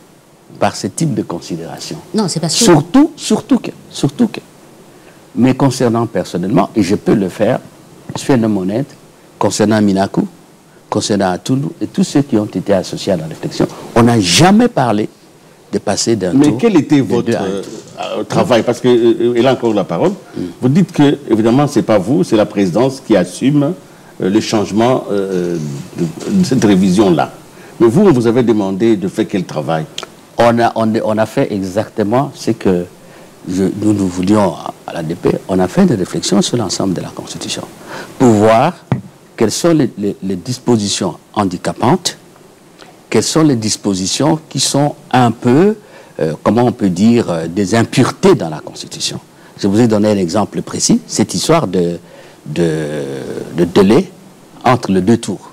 par ce type de considération. Non, c'est parce que... Surtout que. Mais concernant personnellement, et je peux le faire, je suis un homme honnête, concernant Minaku, concernant Atundu et tous ceux qui ont été associés à la réflexion, on n'a jamais parlé de passer d'un tour. Mais quel était votre travail, parce qu'elle a encore la parole, vous dites que, évidemment, ce n'est pas vous, c'est la présidence qui assume le changement de cette révision-là. Mais vous, on vous avez demandé de faire quel travail? On a fait exactement ce que nous voulions à l'ADP. On a fait des réflexions sur l'ensemble de la Constitution pour voir quelles sont les dispositions handicapantes, quelles sont les dispositions qui sont un peu, comment on peut dire, des impuretés dans la Constitution. Je vous ai donné un exemple précis, cette histoire de délai entre les deux tours.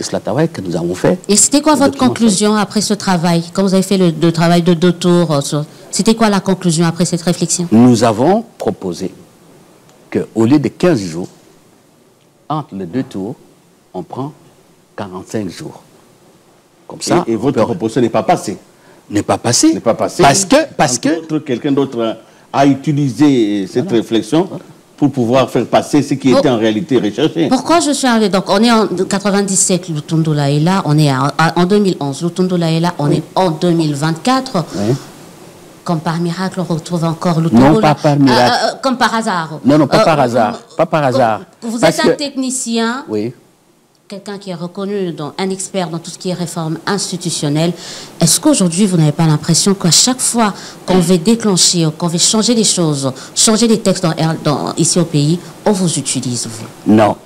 Et c'est le travail que nous avons fait. Et c'était quoi votre conclusion après ce travail? Quand vous avez fait le travail de 2 tours, c'était quoi la conclusion après cette réflexion? Nous avons proposé qu'au lieu de 15 jours, entre les 2 tours, on prend 45 jours. Comme ça, et votre proposition n'est pas passée? N'est pas passée. N'est pas passée. Parce que quelqu'un d'autre a utilisé cette réflexion pour pouvoir faire passer ce qui était en réalité recherché. Pourquoi je suis arrivé? Donc, on est en 97, Lutundula est là, on est en 2011, Lutundula est là, on est en 2024. Oui. Comme par miracle, on retrouve encore Lutundula. Non, pas par miracle. Comme par hasard. Non, pas par hasard. Pas par hasard. Vous êtes un technicien. Oui. Quelqu'un qui est reconnu, un expert dans tout ce qui est réforme institutionnelle. Est-ce qu'aujourd'hui, vous n'avez pas l'impression qu'à chaque fois qu'on veut déclencher, qu'on veut changer les choses, changer les textes ici au pays, on vous utilise, vous? Non.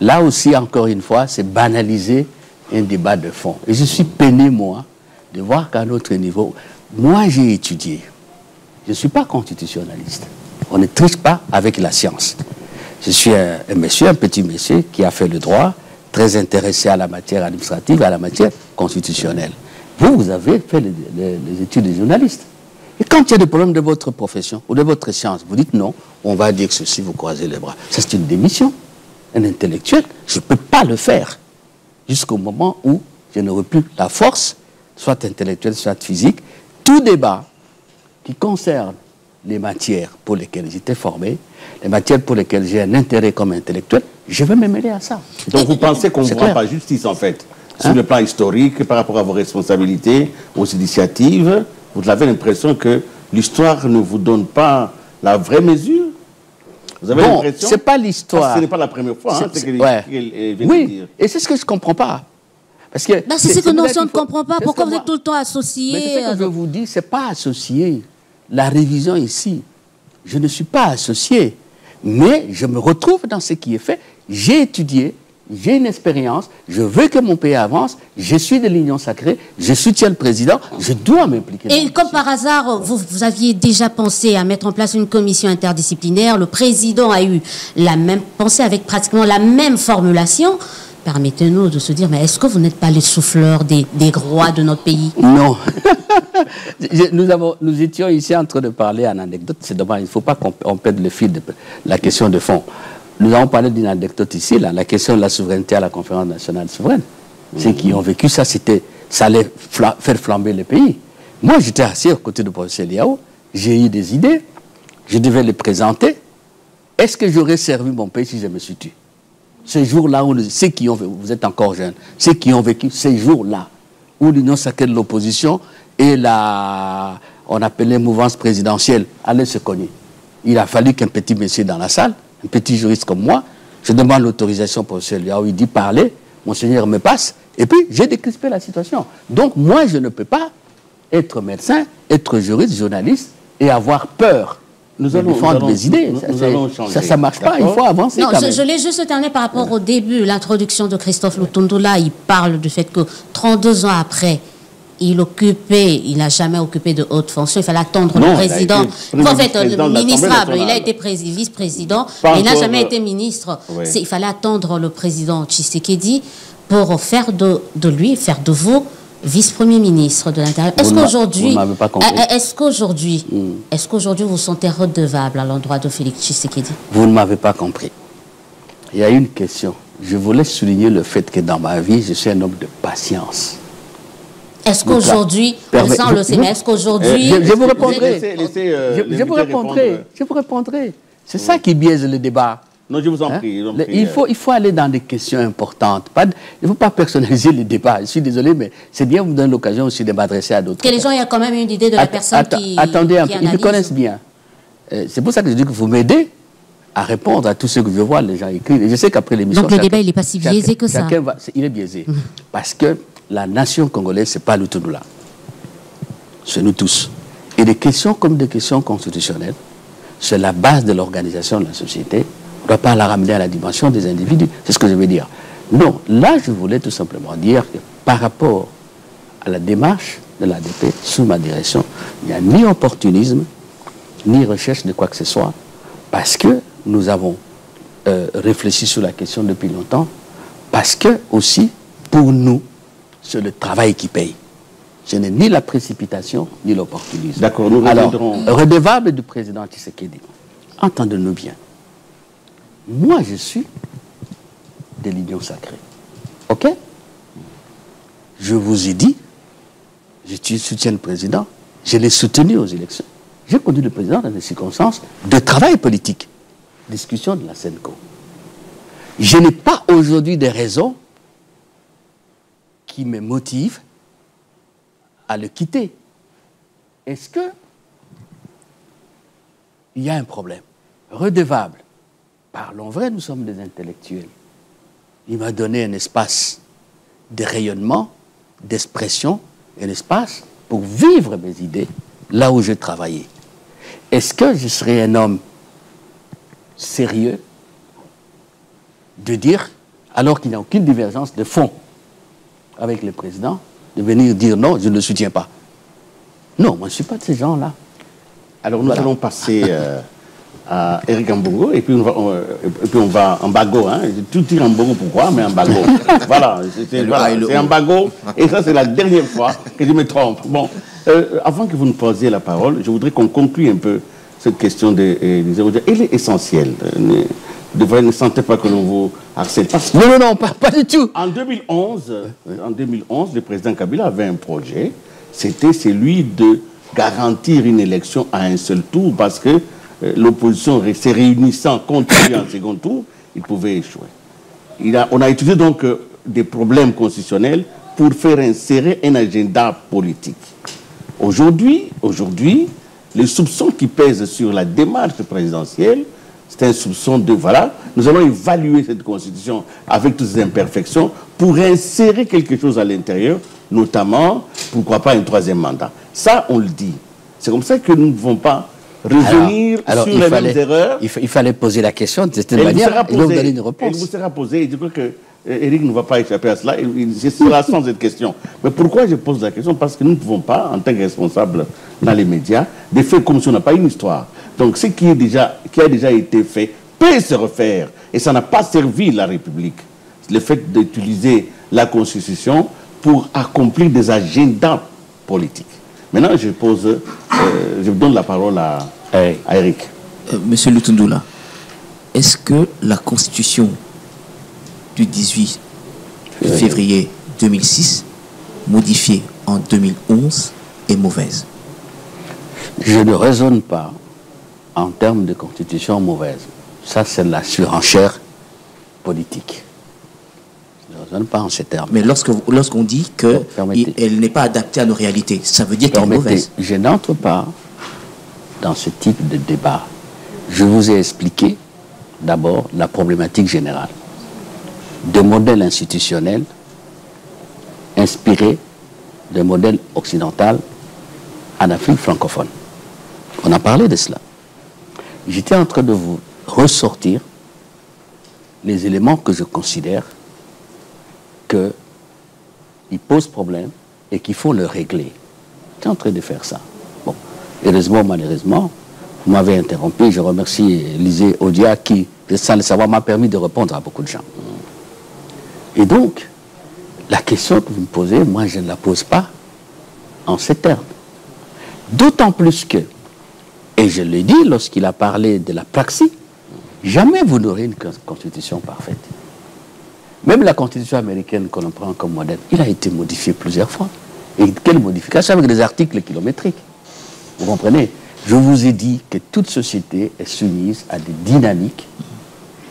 Là aussi, encore une fois, c'est banaliser un débat de fond. Et je suis peiné, moi, de voir qu'à notre niveau, moi, j'ai étudié. Je ne suis pas constitutionnaliste. On ne triche pas avec la science. Je suis un petit monsieur qui a fait le droit, très intéressé à la matière administrative, à la matière constitutionnelle. Vous avez fait les études de journaliste. Et quand il y a des problèmes de votre profession ou de votre science, vous dites non, on va dire que ceci, vous croisez les bras. Ça, c'est une démission. Un intellectuel, je ne peux pas le faire jusqu'au moment où je n'aurai plus la force, soit intellectuelle, soit physique. Tout débat qui concerne les matières pour lesquelles j'étais formé, les matières pour lesquelles j'ai un intérêt comme intellectuel, je vais me mêler à ça. Donc vous pensez qu'on ne rend pas justice, en fait, sur le plan historique, par rapport à vos responsabilités, aux initiatives? Vous avez l'impression que l'histoire ne vous donne pas la vraie mesure? Vous avez l'impression? C'est pas l'histoire. Ce n'est pas la première fois hein, qu'elle vient de dire. Et c'est ce que je ne comprends pas. Parce que c'est ce que nous on ne comprend pas. Pourquoi vous êtes tout le temps associé? Mais c'est ce que je vous dis, ce n'est pas associé. La révision ici, je ne suis pas associé. Mais je me retrouve dans ce qui est fait. J'ai étudié, j'ai une expérience, je veux que mon pays avance, je suis de l'Union sacrée, je soutiens le président, je dois m'impliquer. Et comme par hasard, vous aviez déjà pensé à mettre en place une commission interdisciplinaire, le président a eu la même pensée avec pratiquement la même formulation. Permettez-nous de se dire, mais est-ce que vous n'êtes pas les souffleurs des rois de notre pays? Non. Nous étions ici en train de parler en anecdote. C'est dommage, il ne faut pas qu'on perde le fil de la question de fond. Nous avons parlé d'une anecdote ici, là, la question de la souveraineté à la conférence nationale souveraine. Ceux qui ont vécu ça, ça allait faire flamber le pays. Moi, j'étais assis à côté du professeur Liao, j'ai eu des idées, je devais les présenter. Est-ce que j'aurais servi mon pays si je me suis tué? Ces jours-là, ceux qui ont vécu, vous êtes encore jeunes, ceux qui ont vécu ces jours-là, où l'Union sacrée de l'opposition et on appelait mouvance présidentielle, allaient se cogner. Il a fallu qu'un petit monsieur dans la salle, un petit juriste comme moi, je demande l'autorisation au professeur Liao, il dit parler, monseigneur me passe, et puis j'ai décrispé la situation. Donc moi, je ne peux pas être médecin, être juriste, journaliste, et avoir peur. Nous allons défendre des idées. Ça ne marche pas, il faut avancer. Non, je l'ai juste terminé par rapport au début, l'introduction de Christophe Lutundula. Il parle du fait que 32 ans après, il n'a jamais occupé de haute fonction. Il fallait attendre le président. En fait, le ministrable, il a été vice-président, mais il n'a jamais été ministre. Oui. Il fallait attendre le président Tshisekedi pour faire de vous vice-premier ministre de l'Intérieur. Est-ce qu'aujourd'hui, vous vous sentez redevable à l'endroit de Félix Tshisekedi? Vous ne m'avez pas compris. Il y a une question. Je voulais souligner le fait que dans ma vie, je suis un homme de patience. Est-ce qu'aujourd'hui, est-ce qu'aujourd'hui... Je vous répondrai. Je vous répondrai. C'est ça qui biaise le débat. Non, je vous en prie. Il faut aller dans des questions importantes. Il ne faut pas personnaliser les débats. Je suis désolé, mais c'est bien, vous me donnez l'occasion aussi de m'adresser à d'autres. Que les gens aient quand même une idée de la personne qui Attendez un peu, analyse. ils me connaissent bien. C'est pour ça que je dis que vous m'aidez à répondre à tout ce que je vois, les gens écrivent. Et je sais qu'après l'émission... Donc le débat, il n'est pas si biaisé que ça. Il est biaisé. Parce que la nation congolaise, ce n'est pas le Tundoula. C'est nous tous. Et des questions comme des questions constitutionnelles, c'est la base de l'organisation de la société. On ne doit pas la ramener à la dimension des individus. C'est ce que je veux dire. Non, là, je voulais tout simplement dire que par rapport à la démarche de l'ADP, sous ma direction, il n'y a ni opportunisme, ni recherche de quoi que ce soit, parce que nous avons réfléchi sur la question depuis longtemps, parce que aussi, pour nous, c'est le travail qui paye. Ce n'est ni la précipitation, ni l'opportunisme. D'accord, nous reviendrons. Alors, redevable du président Tshisekedi, entendez-nous bien. Moi, je suis de l'Union sacrée. OK? Je vous ai dit, je soutiens le président, je l'ai soutenu aux élections. J'ai conduit le président dans des circonstances de travail politique. Discussion de la SENCO. Je n'ai pas aujourd'hui des raisons qui me motivent à le quitter. Est-ce que il y a un problème? Redevable. Parlons vrai, nous sommes des intellectuels. Il m'a donné un espace de rayonnement, d'expression, un espace pour vivre mes idées là où je travaillais. Est-ce que je serais un homme sérieux de dire, alors qu'il n'y a aucune divergence de fond avec le président, de venir dire non, je ne le soutiens pas? Non, moi je ne suis pas de ces gens-là. Alors nous allons passer à Eric Mbongo et puis on va en Bago. Hein. Tout dire en Mbongo, pourquoi? Mais en Bago. Voilà, c'est en Bago et ça c'est la dernière fois que je me trompe. Bon, avant que vous nous posiez la parole, je voudrais qu'on conclue un peu cette question des érosions. Elle est essentielle. Ne sentez pas que l'on vous harcèle. Non, pas du tout. En 2011, le président Kabila avait un projet. C'était celui de garantir une élection à un seul tour parce que l'opposition se réunissant contre lui en second tour, il pouvait échouer. On a étudié donc des problèmes constitutionnels pour faire insérer un agenda politique. Aujourd'hui, les soupçons qui pèsent sur la démarche présidentielle, c'est un soupçon de, voilà, nous allons évaluer cette constitution avec toutes ses imperfections pour insérer quelque chose à l'intérieur, notamment, pourquoi pas un troisième mandat. Ça, on le dit. C'est comme ça que nous ne pouvons pas revenir sur les mêmes erreurs. Il fallait poser la question de cette manière et donc donner une réponse. Elle vous sera posée, et je crois que Eric ne va pas échapper à cela, c'est cela sans cette question. Mais pourquoi je pose la question? Parce que nous ne pouvons pas, en tant que responsables dans les médias, de faire comme si on n'a pas une histoire. Donc ce qui a déjà été fait peut se refaire. Et ça n'a pas servi la République. Le fait d'utiliser la Constitution pour accomplir des agendas politiques. Maintenant, je donne la parole à Eric. Monsieur Lutundoula, est-ce que la Constitution du 18 février 2006, modifiée en 2011, est mauvaise? Je ne raisonne pas en termes de constitution mauvaise. Ça, c'est la surenchère politique. Je ne raisonne pas en ces termes. Mais lorsqu'on dit qu'elle n'est pas adaptée à nos réalités, ça veut dire qu'elle est mauvaise. Je n'entre pas dans ce type de débat. Je vous ai expliqué d'abord la problématique générale de modèles institutionnels inspirés de modèles occidentaux en Afrique francophone. On a parlé de cela. J'étais en train de vous ressortir les éléments que je considère qu'ils posent problème et qu'il faut le régler. J'étais en train de faire ça. Bon, heureusement, malheureusement, vous m'avez interrompu. Je remercie Élisée Odia qui, sans le savoir, m'a permis de répondre à beaucoup de gens. Et donc, la question que vous me posez, moi, je ne la pose pas en ces termes. D'autant plus que, et je l'ai dit lorsqu'il a parlé de la praxis, jamais vous n'aurez une constitution parfaite. Même la constitution américaine qu'on prend comme modèle, il a été modifié plusieurs fois. Et quelle modification? Avec des articles kilométriques. Vous comprenez? Je vous ai dit que toute société est soumise à des dynamiques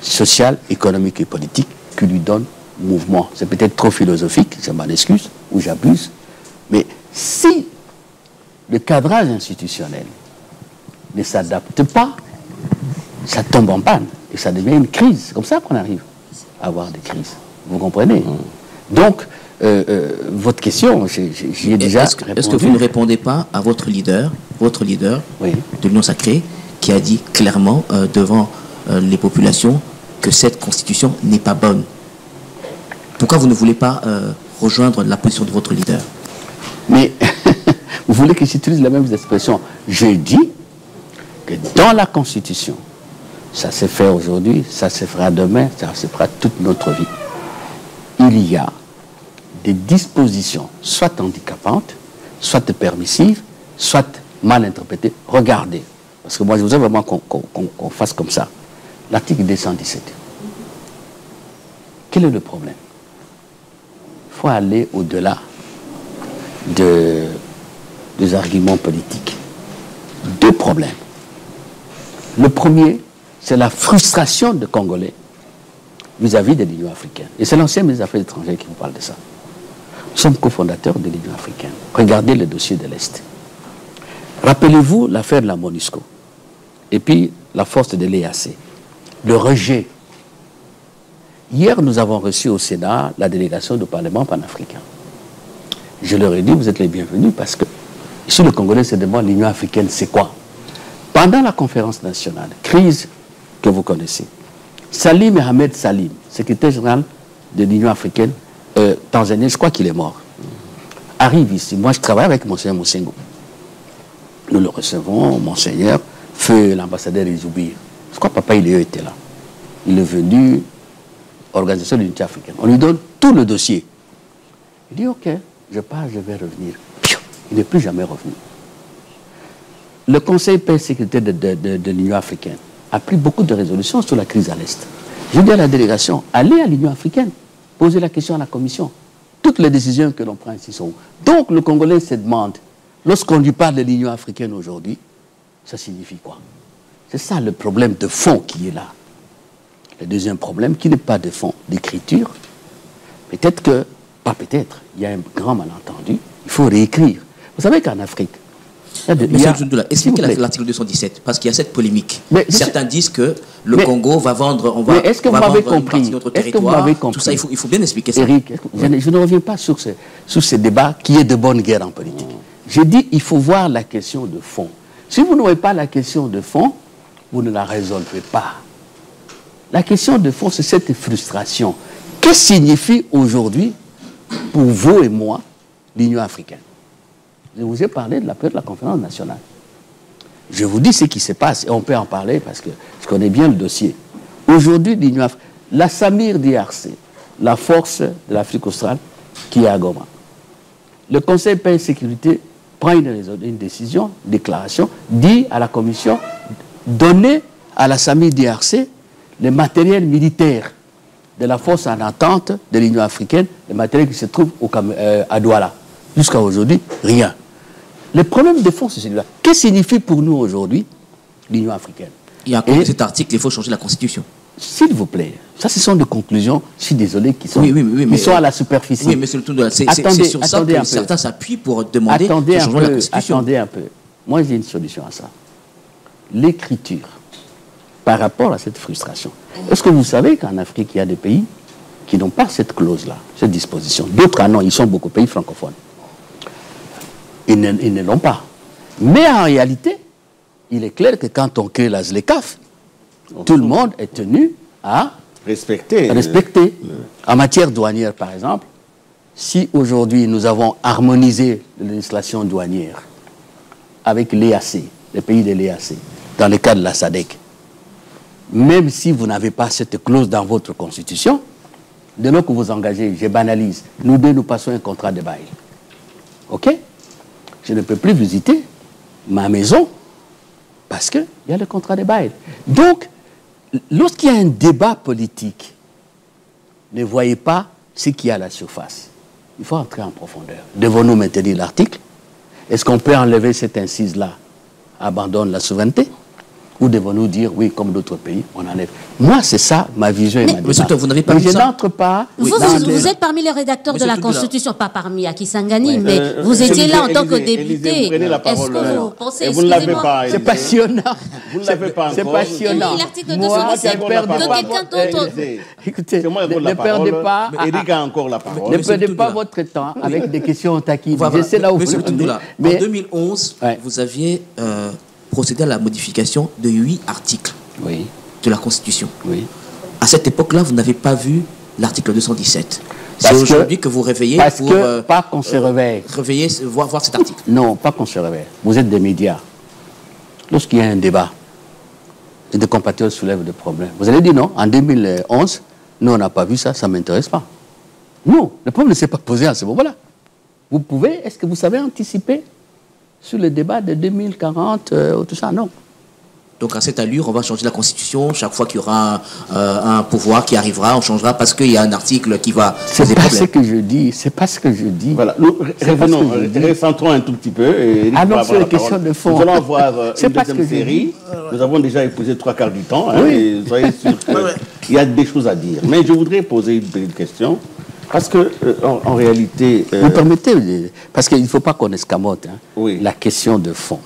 sociale, économique et politique qui lui donne mouvement. C'est peut-être trop philosophique, je m'en excuse, ou j'abuse, mais si le cadrage institutionnel ne s'adapte pas, ça tombe en panne et ça devient une crise. C'est comme ça qu'on arrive à avoir des crises. Vous comprenez? Donc, votre question, j'y ai déjà répondu. Est-ce que vous ne répondez pas à votre leader oui, de l'Union sacrée, qui a dit clairement devant les populations que cette constitution n'est pas bonne? Pourquoi vous ne voulez pas rejoindre la position de votre leader? Mais vous voulez que j'utilise les mêmes expressions? Je dis que dans la Constitution, ça se fait aujourd'hui, ça se fera demain, ça se fera toute notre vie. Il y a des dispositions, soit handicapantes, soit permissives, soit mal interprétées. Regardez, parce que moi je voudrais vraiment qu'on fasse comme ça. L'article 217. Quel est le problème? Il faut aller au-delà des arguments politiques. Deux problèmes. Le premier, c'est la frustration des Congolais vis-à-vis de l'Union africaine. Et c'est l'ancien ministre des Affaires étrangères qui vous parle de ça. Nous sommes cofondateurs de l'Union africaine. Regardez le dossier de l'Est. Rappelez-vous l'affaire de la MONUSCO. Et puis la force de l'EAC. Le rejet. Hier, nous avons reçu au Sénat la délégation du Parlement panafricain. Je leur ai dit, vous êtes les bienvenus parce que ici, le Congolais se demande l'Union africaine, c'est quoi? Pendant la conférence nationale, crise que vous connaissez, Salim Ahmed Salim, secrétaire général de l'Union africaine, tanzanien, je crois qu'il est mort, arrive ici. Moi, je travaille avec Monseigneur Moussengo. Nous le recevons, Monseigneur, feu l'ambassadeur Izoubir. Je crois que Papa Iléo était là. Il est venu, organisation de l'unité africaine. On lui donne tout le dossier. Il dit, ok, je pars, je vais revenir. Il n'est plus jamais revenu. Le Conseil paix et sécurité de l'Union africaine a pris beaucoup de résolutions sur la crise à l'Est. Je dis à la délégation, allez à l'Union africaine, posez la question à la Commission. Toutes les décisions que l'on prend ici sont où? Donc le Congolais se demande, lorsqu'on lui parle de l'Union africaine aujourd'hui, ça signifie quoi? C'est ça le problème de fond qui est là. Le deuxième problème, qui n'est pas de fond, d'écriture, peut-être que, pas peut-être, il y a un grand malentendu, il faut réécrire. Vous savez qu'en Afrique, Monsieur Tundula, expliquez l'article 217, parce qu'il y a cette polémique. Certains disent que le Congo va vendre, on va, est-ce que vous m'avez compris? Notre territoire, tout ça, il faut bien expliquer ça. Eric, je ne reviens pas sur ce débat qui est de bonne guerre en politique. J'ai dit il faut voir la question de fond. Si vous n'avez pas la question de fond, vous ne la résolvez pas. La question de fond, c'est cette frustration. Que signifie aujourd'hui, pour vous et moi, l'Union africaine? Je vous ai parlé de la période de la conférence nationale. Je vous dis ce qui se passe, et on peut en parler parce que je connais bien le dossier. Aujourd'hui, l'Union africaine, la Samir DRC, la force de l'Afrique australe, qui est à Goma. Le Conseil paix et sécurité prend une décision, une déclaration, dit à la Commission, donnez à la Samir DRC le matériel militaire de la force en attente de l'Union africaine, le matériel qui se trouve à Douala. Jusqu'à aujourd'hui, rien. Le problème de fond, c'est celui-là. Que signifie pour nous aujourd'hui l'Union africaine? Et à cause de cet article, il faut changer la Constitution. S'il vous plaît, ça ce sont des conclusions, je suis désolé, qui sont, qui sont à la superficie. Oui, monsieur le Tundula, c'est sur ça que certains s'appuient pour demander de changer la Constitution. Attendez un peu. Moi, j'ai une solution à ça. L'écriture, par rapport à cette frustration. Est-ce que vous savez qu'en Afrique, il y a des pays qui n'ont pas cette clause-là, cette disposition? D'autres, non, ils sont beaucoup de pays francophones. Ils ne l'ont pas. Mais en réalité, il est clair que quand on crée la ZLECAf, tout le monde est tenu à respecter. En matière douanière, par exemple, si aujourd'hui nous avons harmonisé la législation douanière avec l'EAC, les pays de l'EAC, dans le cas de la SADC, même si vous n'avez pas cette clause dans votre constitution, dès lors que vous engagez, je banalise, nous deux nous passons un contrat de bail. OK? Je ne peux plus visiter ma maison parce qu'il y a le contrat de bail. Donc, lorsqu'il y a un débat politique, ne voyez pas ce qu'il y a à la surface. Il faut entrer en profondeur. Devons-nous maintenir l'article? Est-ce qu'on peut enlever cette incise-là? Abandonne la souveraineté? Ou devons-nous dire, oui, comme d'autres pays, on enlève? Moi, c'est ça, ma vision et ma démarche. Monsieur, vous n'avez pas vu ça? Je n'entre pas... Vous êtes parmi les rédacteurs de la Constitution, pas parmi Akisangani, mais vous étiez là en tant que député. Est-ce que vous pensez... Vous ne l'avez pas. C'est passionnant. Vous ne l'avez pas encore. C'est passionnant. L'article 217 de quelqu'un d'autre. Écoutez, ne perdez pas... Eric a encore la parole. Ne perdez pas votre temps avec des questions taquines. Monsieur Lutundoula, en 2011, vous aviez procédé à la modification de 8 articles de la Constitution. Oui. À cette époque-là, vous n'avez pas vu l'article 217. C'est aujourd'hui que vous réveillez pas qu'on se réveille. Réveiller, voir cet article. Non, pas qu'on se réveille. Vous êtes des médias. Lorsqu'il y a un débat, et des compatriotes soulèvent des problèmes, vous allez dire non, en 2011, nous on n'a pas vu ça, ça ne m'intéresse pas. Non, le problème ne s'est pas posé à ce moment-là. Vous pouvez, est-ce que vous savez anticiper sur le débat de 2040 ou tout ça? Non. Donc à cette allure, on va changer la Constitution. Chaque fois qu'il y aura un pouvoir qui arrivera, on changera parce qu'il y a un article qui va poser problème. C'est pas ce que je dis. C'est pas ce que je dis. Voilà. Nous revenons, recentrons un tout petit peu. Allons sur les questions de fond. Nous allons avoir une deuxième série. Nous avons déjà épousé 3/4 du temps. Hein, et soyez sûrs qu'il y a des choses à dire. Mais je voudrais poser une petite question. Parce que, en réalité... Vous permettez, parce qu'il ne faut pas qu'on escamote la question de fond.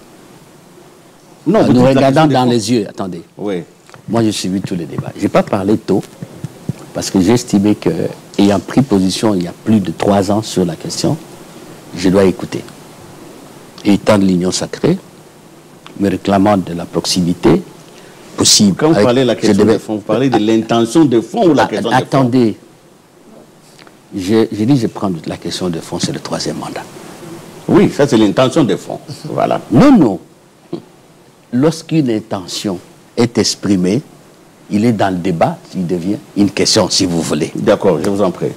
Non, nous regardons dans les yeux. Attendez. Oui. Moi, j'ai suivi tous les débats. Je n'ai pas parlé tôt, parce que j'ai estimé qu'ayant pris position il y a plus de 3 ans sur la question, je dois écouter. Et étant de l'union sacrée, me réclamant de la proximité possible. Quand vous parlez de la question de fond, vous parlez de l'intention de fond ou la question de fond? Attendez. J'ai dit, je prends la question de fond, c'est le 3e mandat. Oui, ça c'est l'intention de fond. Voilà. Non, non. Lorsqu'une intention est exprimée, il est dans le débat, il devient une question, si vous voulez. D'accord, je vous en prie.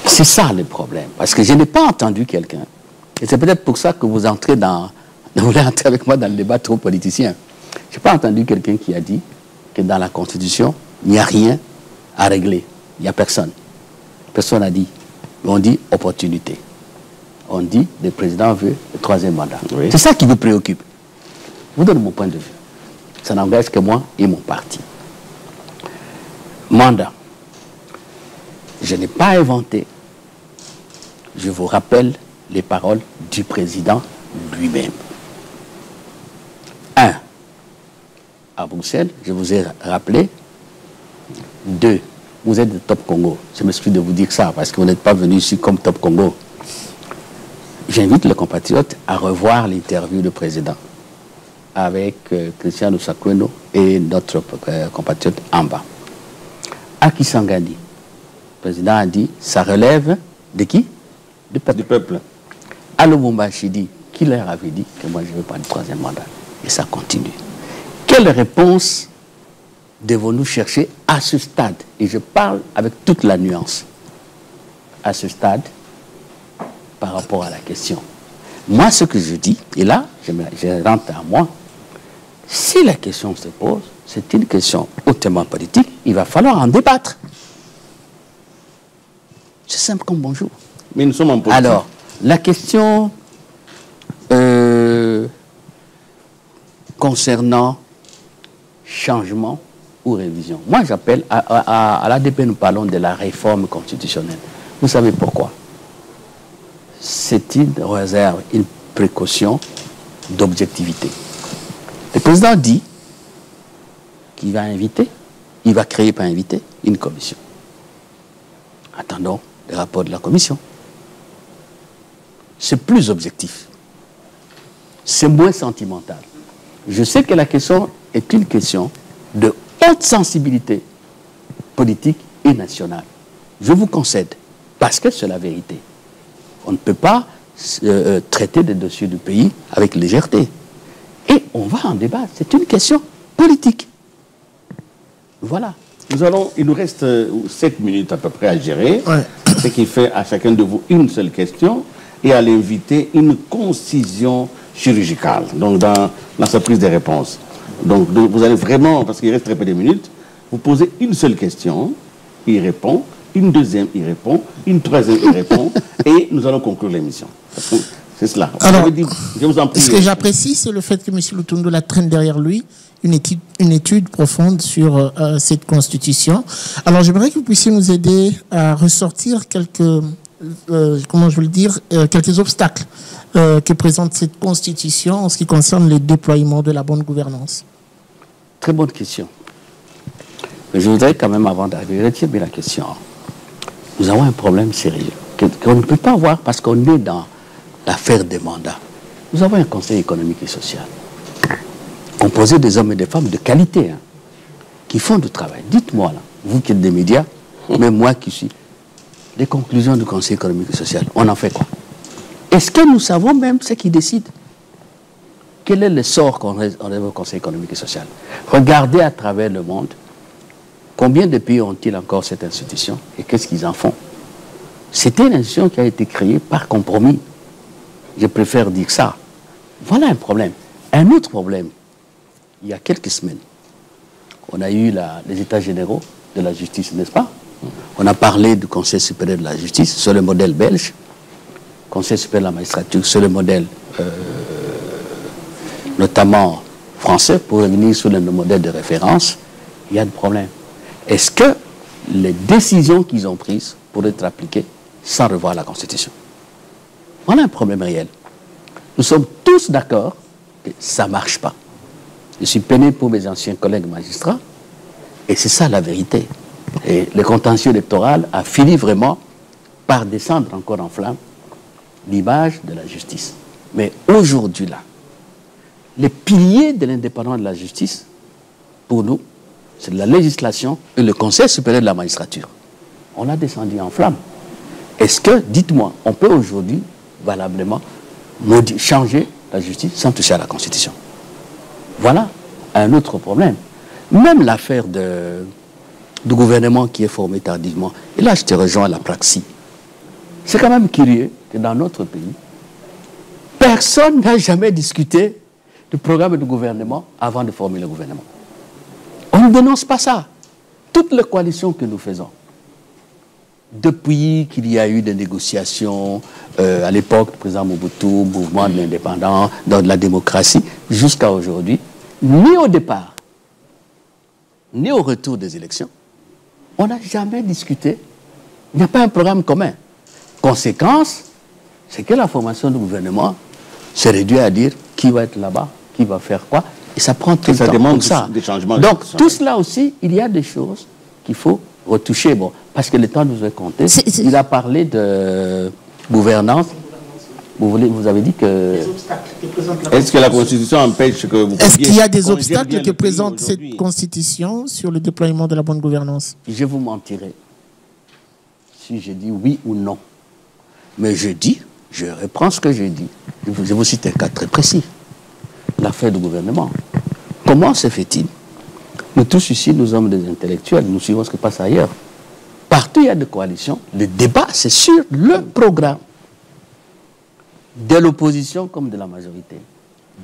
C'est ça le problème. Parce que je n'ai pas entendu quelqu'un, et c'est peut-être pour ça que vous voulez entrer avec moi dans le débat trop politicien. Je n'ai pas entendu quelqu'un qui a dit que dans la Constitution, il n'y a rien à régler. Il n'y a personne. Personne n'a dit. On dit opportunité. On dit le président veut le 3e mandat. Oui. C'est ça qui vous préoccupe. Je vous donne mon point de vue. Ça n'engage que moi et mon parti. Mandat. Je n'ai pas inventé. Je vous rappelle les paroles du président lui-même. 1. À Bruxelles, je vous ai rappelé. 2. Vous êtes de Top Congo. Je m'excuse de vous dire ça parce que vous n'êtes pas venu ici comme Top Congo. J'invite les compatriotes à revoir l'interview du président avec Christian Sakweno et notre compatriote en bas. Akisangani, le président a dit, ça relève de qui? Du peuple. Du peuple. À Lubumbashi dit, qui leur avait dit que moi je ne veux pas le 3e mandat? Et ça continue. Quelle réponse devons-nous chercher à ce stade? Et je parle avec toute la nuance. À ce stade, par rapport à la question. Moi, ce que je dis, et là, je rentre à moi, si la question se pose, c'est une question hautement politique, il va falloir en débattre. C'est simple comme bonjour. Mais nous sommes en politique. Alors, la question concernant changement ou révision. Moi, j'appelle, à l'ADP, nous parlons de la réforme constitutionnelle. Vous savez pourquoi? C'est une réserve, une précaution d'objectivité. Le président dit qu'il va inviter, il va créer, pas inviter, une commission. Attendons le rapport de la commission. C'est plus objectif. C'est moins sentimental. Je sais que la question est une question de haute sensibilité politique et nationale. Je vous concède, parce que c'est la vérité. On ne peut pas traiter des dossiers du pays avec légèreté. Et on va en débattre. C'est une question politique. Voilà. Il nous reste 7 minutes à peu près à gérer. Ouais. Ce qui fait à chacun de vous une seule question et à l'inviter une concision chirurgicale donc dans sa prise de réponse. Donc vous allez vraiment, parce qu'il reste très peu de minutes, vous posez une seule question, il répond, une deuxième, il répond, une troisième, il répond, et nous allons conclure l'émission. C'est cela. Alors, je vous en prie. Ce que j'apprécie, c'est le fait que M. Lutundoula traîne derrière lui une étude profonde sur cette constitution. Alors, j'aimerais que vous puissiez nous aider à ressortir quelques, comment je veux le dire, quelques obstacles que présente cette constitution en ce qui concerne le déploiement de la bonne gouvernance. Très bonne question. Mais je voudrais quand même, avant d'arriver, retirer bien la question. Nous avons un problème sérieux qu'on ne peut pas voir parce qu'on est dans l'affaire des mandats. Nous avons un conseil économique et social composé des hommes et des femmes de qualité qui font du travail. Dites-moi, là, vous qui êtes des médias, même moi qui suis, les conclusions du conseil économique et social, on en fait quoi? Est-ce que nous savons même ce qui décide? Quel est le sort qu'on réserve au conseil économique et social? Regardez à travers le monde, combien de pays ont-ils encore cette institution et qu'est-ce qu'ils en font? C'était une institution qui a été créée par compromis. Je préfère dire ça. Voilà un problème. Un autre problème, il y a quelques semaines, on a eu les états généraux de la justice, n'est-ce pas? On a parlé du Conseil supérieur de la justice sur le modèle belge, Conseil supérieur de la magistrature sur le modèle notamment français, pour revenir sur le modèle de référence. Il y a des problèmes. Est-ce que les décisions qu'ils ont prises pourraient être appliquées sans revoir la Constitution? Voilà un problème réel. Nous sommes tous d'accord que ça ne marche pas. Je suis peiné pour mes anciens collègues magistrats, et c'est ça la vérité. Et le contentieux électoral a fini vraiment par descendre encore en flammes l'image de la justice. Mais aujourd'hui, là, les piliers de l'indépendance de la justice, pour nous, c'est la législation et le Conseil supérieur de la magistrature. On a descendu en flammes. Est-ce que, dites-moi, on peut aujourd'hui valablement changer la justice sans toucher à la Constitution? Voilà un autre problème. Même l'affaire du gouvernement qui est formé tardivement, et là je te rejoins à la praxis. C'est quand même curieux que dans notre pays, personne n'a jamais discuté du programme du gouvernement avant de former le gouvernement. On ne dénonce pas ça. Toutes les coalitions que nous faisons, depuis qu'il y a eu des négociations, à l'époque, le président Mobutu, mouvement de l'indépendance, dans de la démocratie, jusqu'à aujourd'hui, ni au départ, ni au retour des élections, on n'a jamais discuté. Il n'y a pas un programme commun. Conséquence, c'est que la formation du gouvernement se réduit à dire qui va être là-bas, qui va faire quoi, et ça prend tout le temps comme ça. Des changements. Donc, tout cela aussi, il y a des choses qu'il faut retoucher. Bon, parce que le temps nous est compté. Il a parlé de gouvernance. Vous avez dit que... Est-ce que la Constitution empêche que vous... Est-ce qu'il y a des obstacles que présente cette Constitution sur le déploiement de la bonne gouvernance? Je vous mentirai si je dis oui ou non. Mais je reprends ce que j'ai dit. Je vous cite un cas très précis. L'affaire du gouvernement. Comment se fait-il? Nous tous ici, nous sommes des intellectuels, nous suivons ce qui passe ailleurs. Partout, il y a des coalitions. Le débat, c'est sur le programme. De l'opposition comme de la majorité.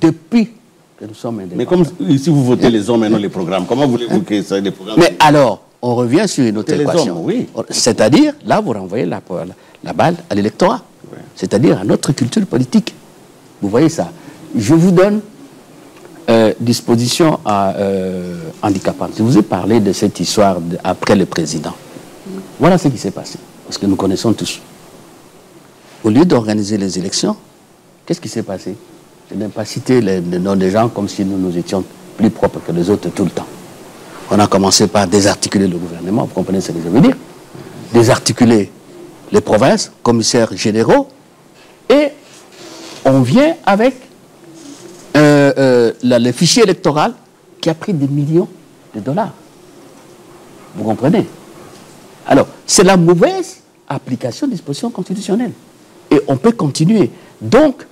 Depuis que nous sommes indépendants. Mais comme si vous votez les hommes et non les programmes, comment voulez-vous que ça ait des programmes? Mais alors, on revient sur une autre équation. Oui. C'est-à-dire, là, vous renvoyez la balle à l'électorat. Oui. C'est-à-dire à notre culture politique. Vous voyez ça. Je vous donne disposition handicapante. Je vous ai parlé de cette histoire après le président. Voilà ce qui s'est passé. Parce que nous connaissons tous. Au lieu d'organiser les élections, qu'est-ce qui s'est passé? Je n'ai pas cité les noms des gens comme si nous étions plus propres que les autres tout le temps. On a commencé par désarticuler le gouvernement, vous comprenez ce que je veux dire? Désarticuler les provinces, commissaires généraux, et on vient avec le fichier électoral qui a pris des millions de dollars. Vous comprenez? Alors, c'est la mauvaise application des dispositions constitutionnelles. Et on peut continuer. Donc,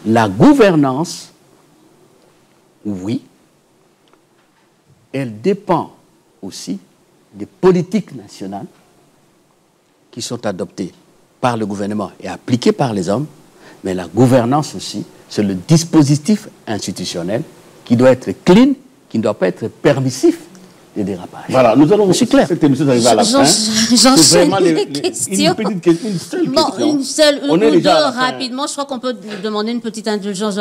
la gouvernance, oui, elle dépend aussi des politiques nationales qui sont adoptées par le gouvernement et appliquées par les hommes, mais la gouvernance aussi, c'est le dispositif institutionnel qui doit être clean, qui ne doit pas être permissif des dérapages. Voilà, nous allons... C'est clair. Cette émission arrive à la fin. J'enchaîne les questions. Une petite une seule question. Une seule, On est ou deux déjà rapidement. Je crois qu'on peut demander une petite indulgence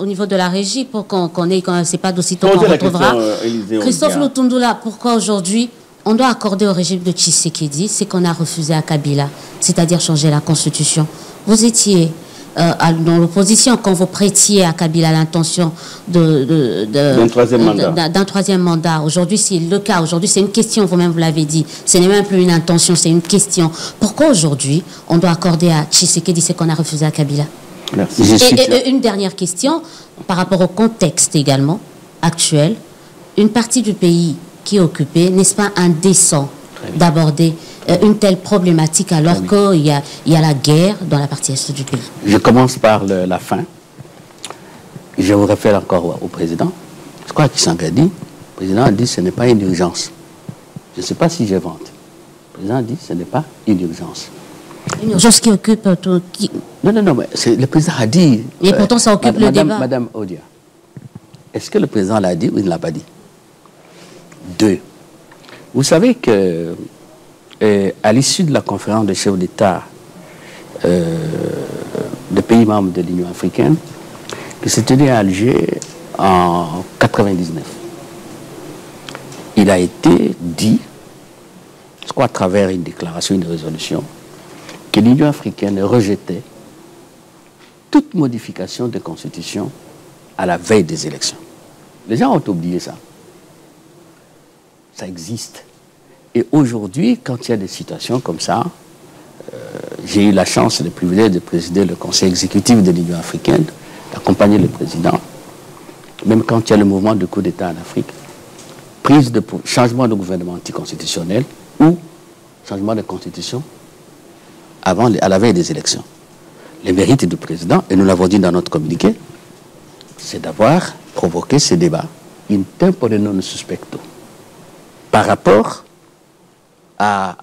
au niveau de la régie pour qu'on ait, c'est pas d'aussitôt Posez qu'on la retrouvera. question, Christophe Lutundula, pourquoi aujourd'hui on doit accorder au régime de Tshisekedi ce qu'on a refusé à Kabila, c'est-à-dire changer la constitution? Vous étiez dans l'opposition quand vous prêtiez à Kabila l'intention d'un troisième mandat. Aujourd'hui, c'est le cas. Aujourd'hui, c'est une question, vous-même vous l'avez dit. Ce n'est même plus une intention, c'est une question. Pourquoi aujourd'hui, on doit accorder à Tshisekedi ce qu'on a refusé à Kabila? Merci. Et une dernière question, par rapport au contexte également, actuel. Une partie du pays qui est occupée, n'est-ce pas indécent d'aborder une telle problématique alors qu'il y a la guerre dans la partie est du pays? Je commence par la fin. Je vous réfère encore au président. Je crois qu'il s'en a dit. Le président a dit que ce n'est pas une urgence. Je ne sais pas si j'invente. Le président a dit que ce n'est pas une urgence. Une urgence qui occupe tout... Non, mais le président a dit... Et pourtant ça occupe le débat. Madame Odia, est-ce que le président l'a dit ou il ne l'a pas dit? 2. Vous savez que à l'issue de la conférence des chefs d'État des pays membres de l'Union africaine, qui s'est tenue à Alger en 1999, il a été dit, je crois à travers une déclaration, une résolution, que l'Union africaine rejetait toute modification de constitution à la veille des élections. Les gens ont oublié ça. Ça existe. Et aujourd'hui, quand il y a des situations comme ça, j'ai eu la chance et le privilège de présider le conseil exécutif de l'Union africaine, d'accompagner le président, même quand il y a le mouvement de coup d'État en Afrique, prise de changement de gouvernement anticonstitutionnel ou changement de constitution à la veille des élections. Le mérite du président, et nous l'avons dit dans notre communiqué, c'est d'avoir provoqué ces débats in tempore non suspecto par rapport à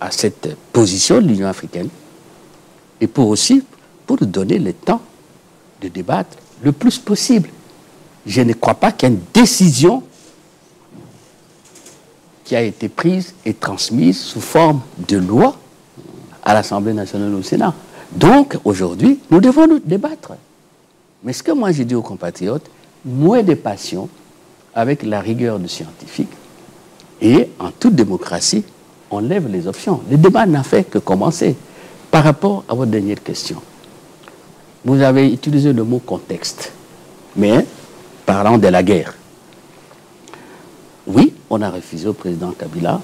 cette position de l'Union africaine et pour donner le temps de débattre le plus possible. Je ne crois pas qu'il y ait une décision qui a été prise et transmise sous forme de loi à l'Assemblée nationale au Sénat. Donc, aujourd'hui, nous devons nous débattre. Mais ce que moi j'ai dit aux compatriotes, moins de passion avec la rigueur du scientifique. Et en toute démocratie, on lève les options. Le débat n'a fait que commencer. Par rapport à votre dernière question, vous avez utilisé le mot contexte, mais parlant de la guerre. Oui, on a refusé au président Kabila,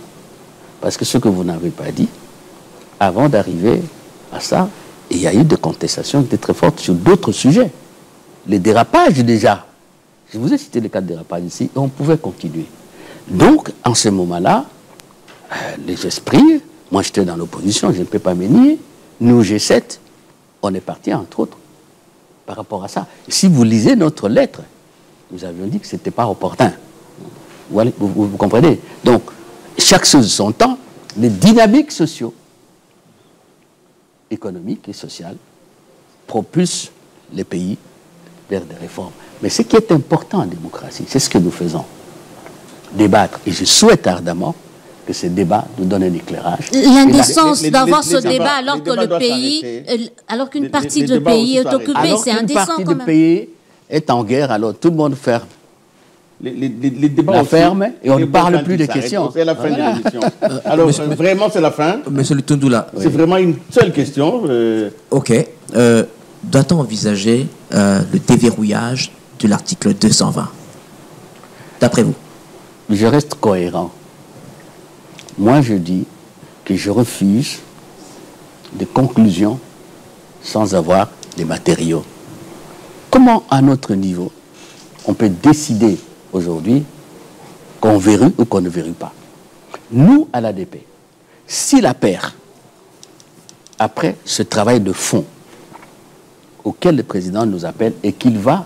parce que ce que vous n'avez pas dit, avant d'arriver à ça, il y a eu des contestations qui étaient très fortes sur d'autres sujets. Les dérapages déjà. Je vous ai cité les 4 dérapages ici, et on pouvait continuer. Donc, en ce moment-là, les esprits, moi j'étais dans l'opposition, je ne peux pas me nier, nous G7, on est parti entre autres par rapport à ça. Et si vous lisez notre lettre, nous avions dit que ce n'était pas opportun. Vous comprenez? Donc, chaque chose son temps, les dynamiques sociaux, économiques et sociales propulsent les pays vers des réformes. Mais ce qui est important en démocratie, c'est ce que nous faisons. Débattre. Et je souhaite ardemment que ce débat nous donne un éclairage. L'indécence d'avoir ce débat alors que le pays, alors qu'une partie du pays est occupée, c'est indécent quand même. Alors qu'une partie du pays est en guerre, alors tout le monde ferme. Les débats la ferme et on ne parle plus des questions. C'est la fin de l'émission. Alors, vraiment, c'est la fin. Monsieur Lutundula. C'est vraiment une seule question. Ok. Doit-on envisager le déverrouillage de l'article 220 d'après vous? Je reste cohérent. Moi, je dis que je refuse des conclusions sans avoir les matériaux. Comment, à notre niveau, on peut décider aujourd'hui qu'on verrouille ou qu'on ne verrouille pas? Nous, à l'ADP, si la paire, après ce travail de fond auquel le président nous appelle et qu'il va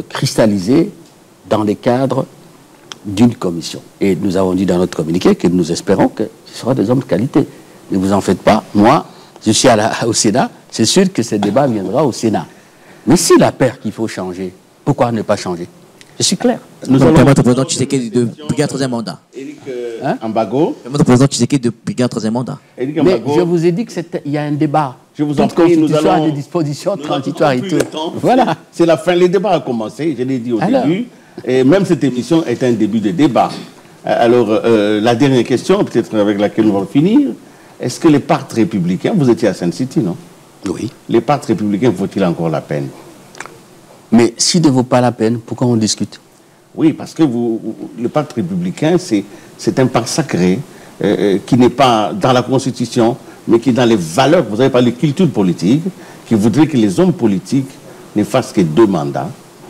cristalliser dans les cadres d'une commission. Et nous avons dit dans notre communiqué que nous espérons que ce sera des hommes de qualité. Ne vous en faites pas. Moi, je suis au Sénat. C'est sûr que ce débat viendra au Sénat. Mais si la paire qu'il faut changer, pourquoi ne pas changer? Je suis clair. Nous allons permettre au président Tshisekedi de briguer un troisième mandat. Éric Ambago. Permettre au président Tshisekedi de briguer un troisième mandat. Mais je vous ai dit qu'il y a un débat. Je vous en prie, nous allons... des dispositions transitoires et tout. Voilà. C'est la fin. Le débat a commencé, je l'ai dit au début. Et même cette émission est un début de débat. Alors, la dernière question, peut-être avec laquelle nous allons finir. Est-ce que les partis républicains, vous étiez à Sainte-City, non? Oui. Les partis républicains, vaut-il encore la peine? Mais s'il ne vaut pas la peine, pourquoi on discute? Oui, parce que le parti républicain, c'est un parti sacré qui n'est pas dans la Constitution, mais qui est dans les valeurs, vous avez parlé de culture politique, qui voudrait que les hommes politiques ne fassent que 2 mandats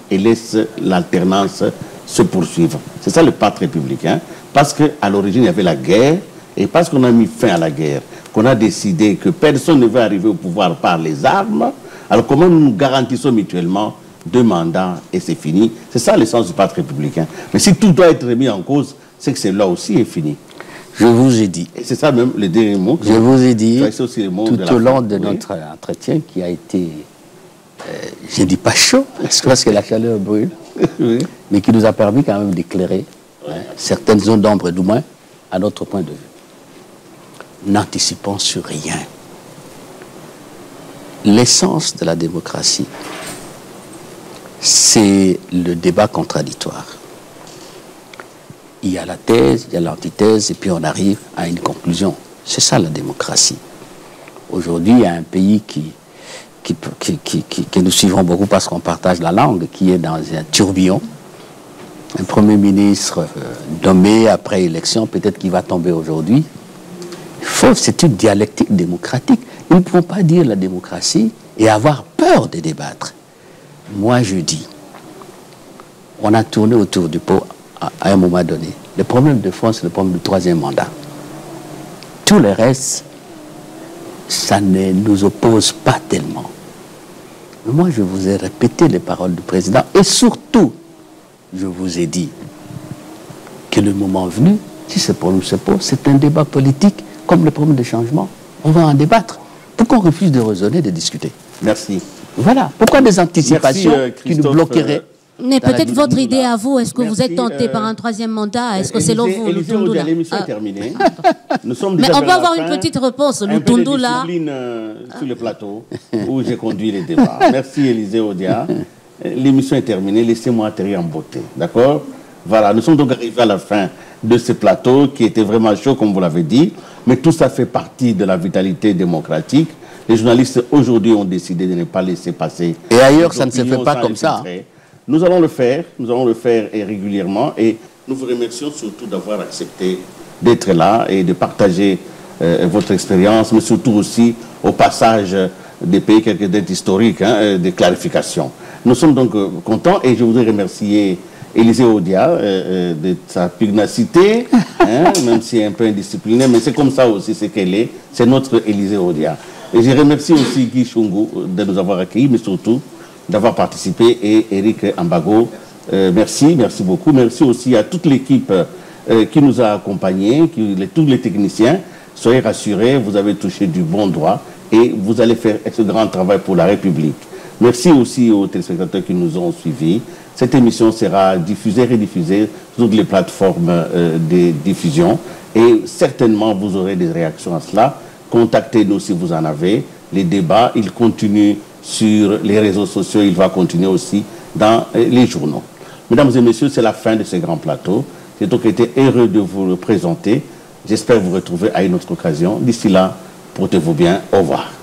et laissent l'alternance se poursuivre. C'est ça le parti républicain, parce qu'à l'origine, il y avait la guerre, et parce qu'on a mis fin à la guerre, qu'on a décidé que personne ne veut arriver au pouvoir par les armes, alors comment nous garantissons mutuellement 2 mandats et c'est fini? C'est ça l'essence du parti républicain. Mais si tout doit être remis en cause, c'est que cela aussi est fini. Je vous ai dit. Et c'est ça même le dernier mot. Je vous ai dit, tout au long de notre entretien qui a été, je ne dis pas chaud, parce que la chaleur brûle, oui, mais qui nous a permis quand même d'éclairer certaines zones d'ombre, du moins, à notre point de vue. N'anticipons sur rien. L'essence de la démocratie, c'est le débat contradictoire. Il y a la thèse, il y a l'antithèse, et puis on arrive à une conclusion. C'est ça la démocratie. Aujourd'hui, il y a un pays que nous suivons beaucoup parce qu'on partage la langue, qui est dans un tourbillon. Un Premier ministre nommé après élection, peut-être qu'il va tomber aujourd'hui. C'est une dialectique démocratique. Nous ne pouvons pas dire la démocratie et avoir peur de débattre. Moi, je dis, on a tourné autour du pot à un moment donné. Le problème de fond, c'est le problème du 3e mandat. Tout le reste, ça ne nous oppose pas tellement. Mais moi, je vous ai répété les paroles du président et surtout, je vous ai dit que le moment venu, si ce problème se pose, c'est un débat politique comme le problème de changement. On va en débattre. Pourquoi on refuse de raisonner, de discuter? Merci. Voilà. Pourquoi des anticipations qui nous bloqueraient? Mais peut-être votre idée à vous, est-ce que vous êtes tenté par un 3e mandat? Est-ce que c'est l'eau vous, Lutundula? L'émission est terminée. Nous sommes mais on peut avoir une petite réponse, Lutundula. Sur le plateau où j'ai conduit les débats. Merci Élisée Odia. L'émission est terminée, laissez-moi atterrir en beauté. D'accord? Voilà, nous sommes donc arrivés à la fin de ce plateau qui était vraiment chaud, comme vous l'avez dit. Mais tout ça fait partie de la vitalité démocratique. Les journalistes aujourd'hui ont décidé de ne pas laisser passer. Et ailleurs, ça ne se fait pas comme ça. Nous allons le faire et régulièrement. Et nous vous remercions surtout d'avoir accepté d'être là et de partager votre expérience, mais surtout aussi au passage des pays, quelques dates historiques, des clarifications. Nous sommes donc contents et je voudrais remercier Élisée Odia de sa pugnacité, même si elle est un peu indisciplinée, mais c'est comme ça aussi, c'est qu'elle est. C'est notre Élisée Odia. Et je remercie aussi Guy Chungu de nous avoir accueillis, mais surtout d'avoir participé, et Éric Ambago. Merci beaucoup. Merci aussi à toute l'équipe qui nous a accompagnés, tous les techniciens. Soyez rassurés, vous avez touché du bon doigt et vous allez faire ce grand travail pour la République. Merci aussi aux téléspectateurs qui nous ont suivis. Cette émission sera diffusée, rediffusée sur toutes les plateformes de diffusion et certainement vous aurez des réactions à cela. Contactez-nous si vous en avez. Les débats, ils continuent sur les réseaux sociaux, il va continuer aussi dans les journaux. Mesdames et messieurs, c'est la fin de ce grand plateau. J'ai donc été heureux de vous le présenter. J'espère vous retrouver à une autre occasion. D'ici là, portez-vous bien. Au revoir.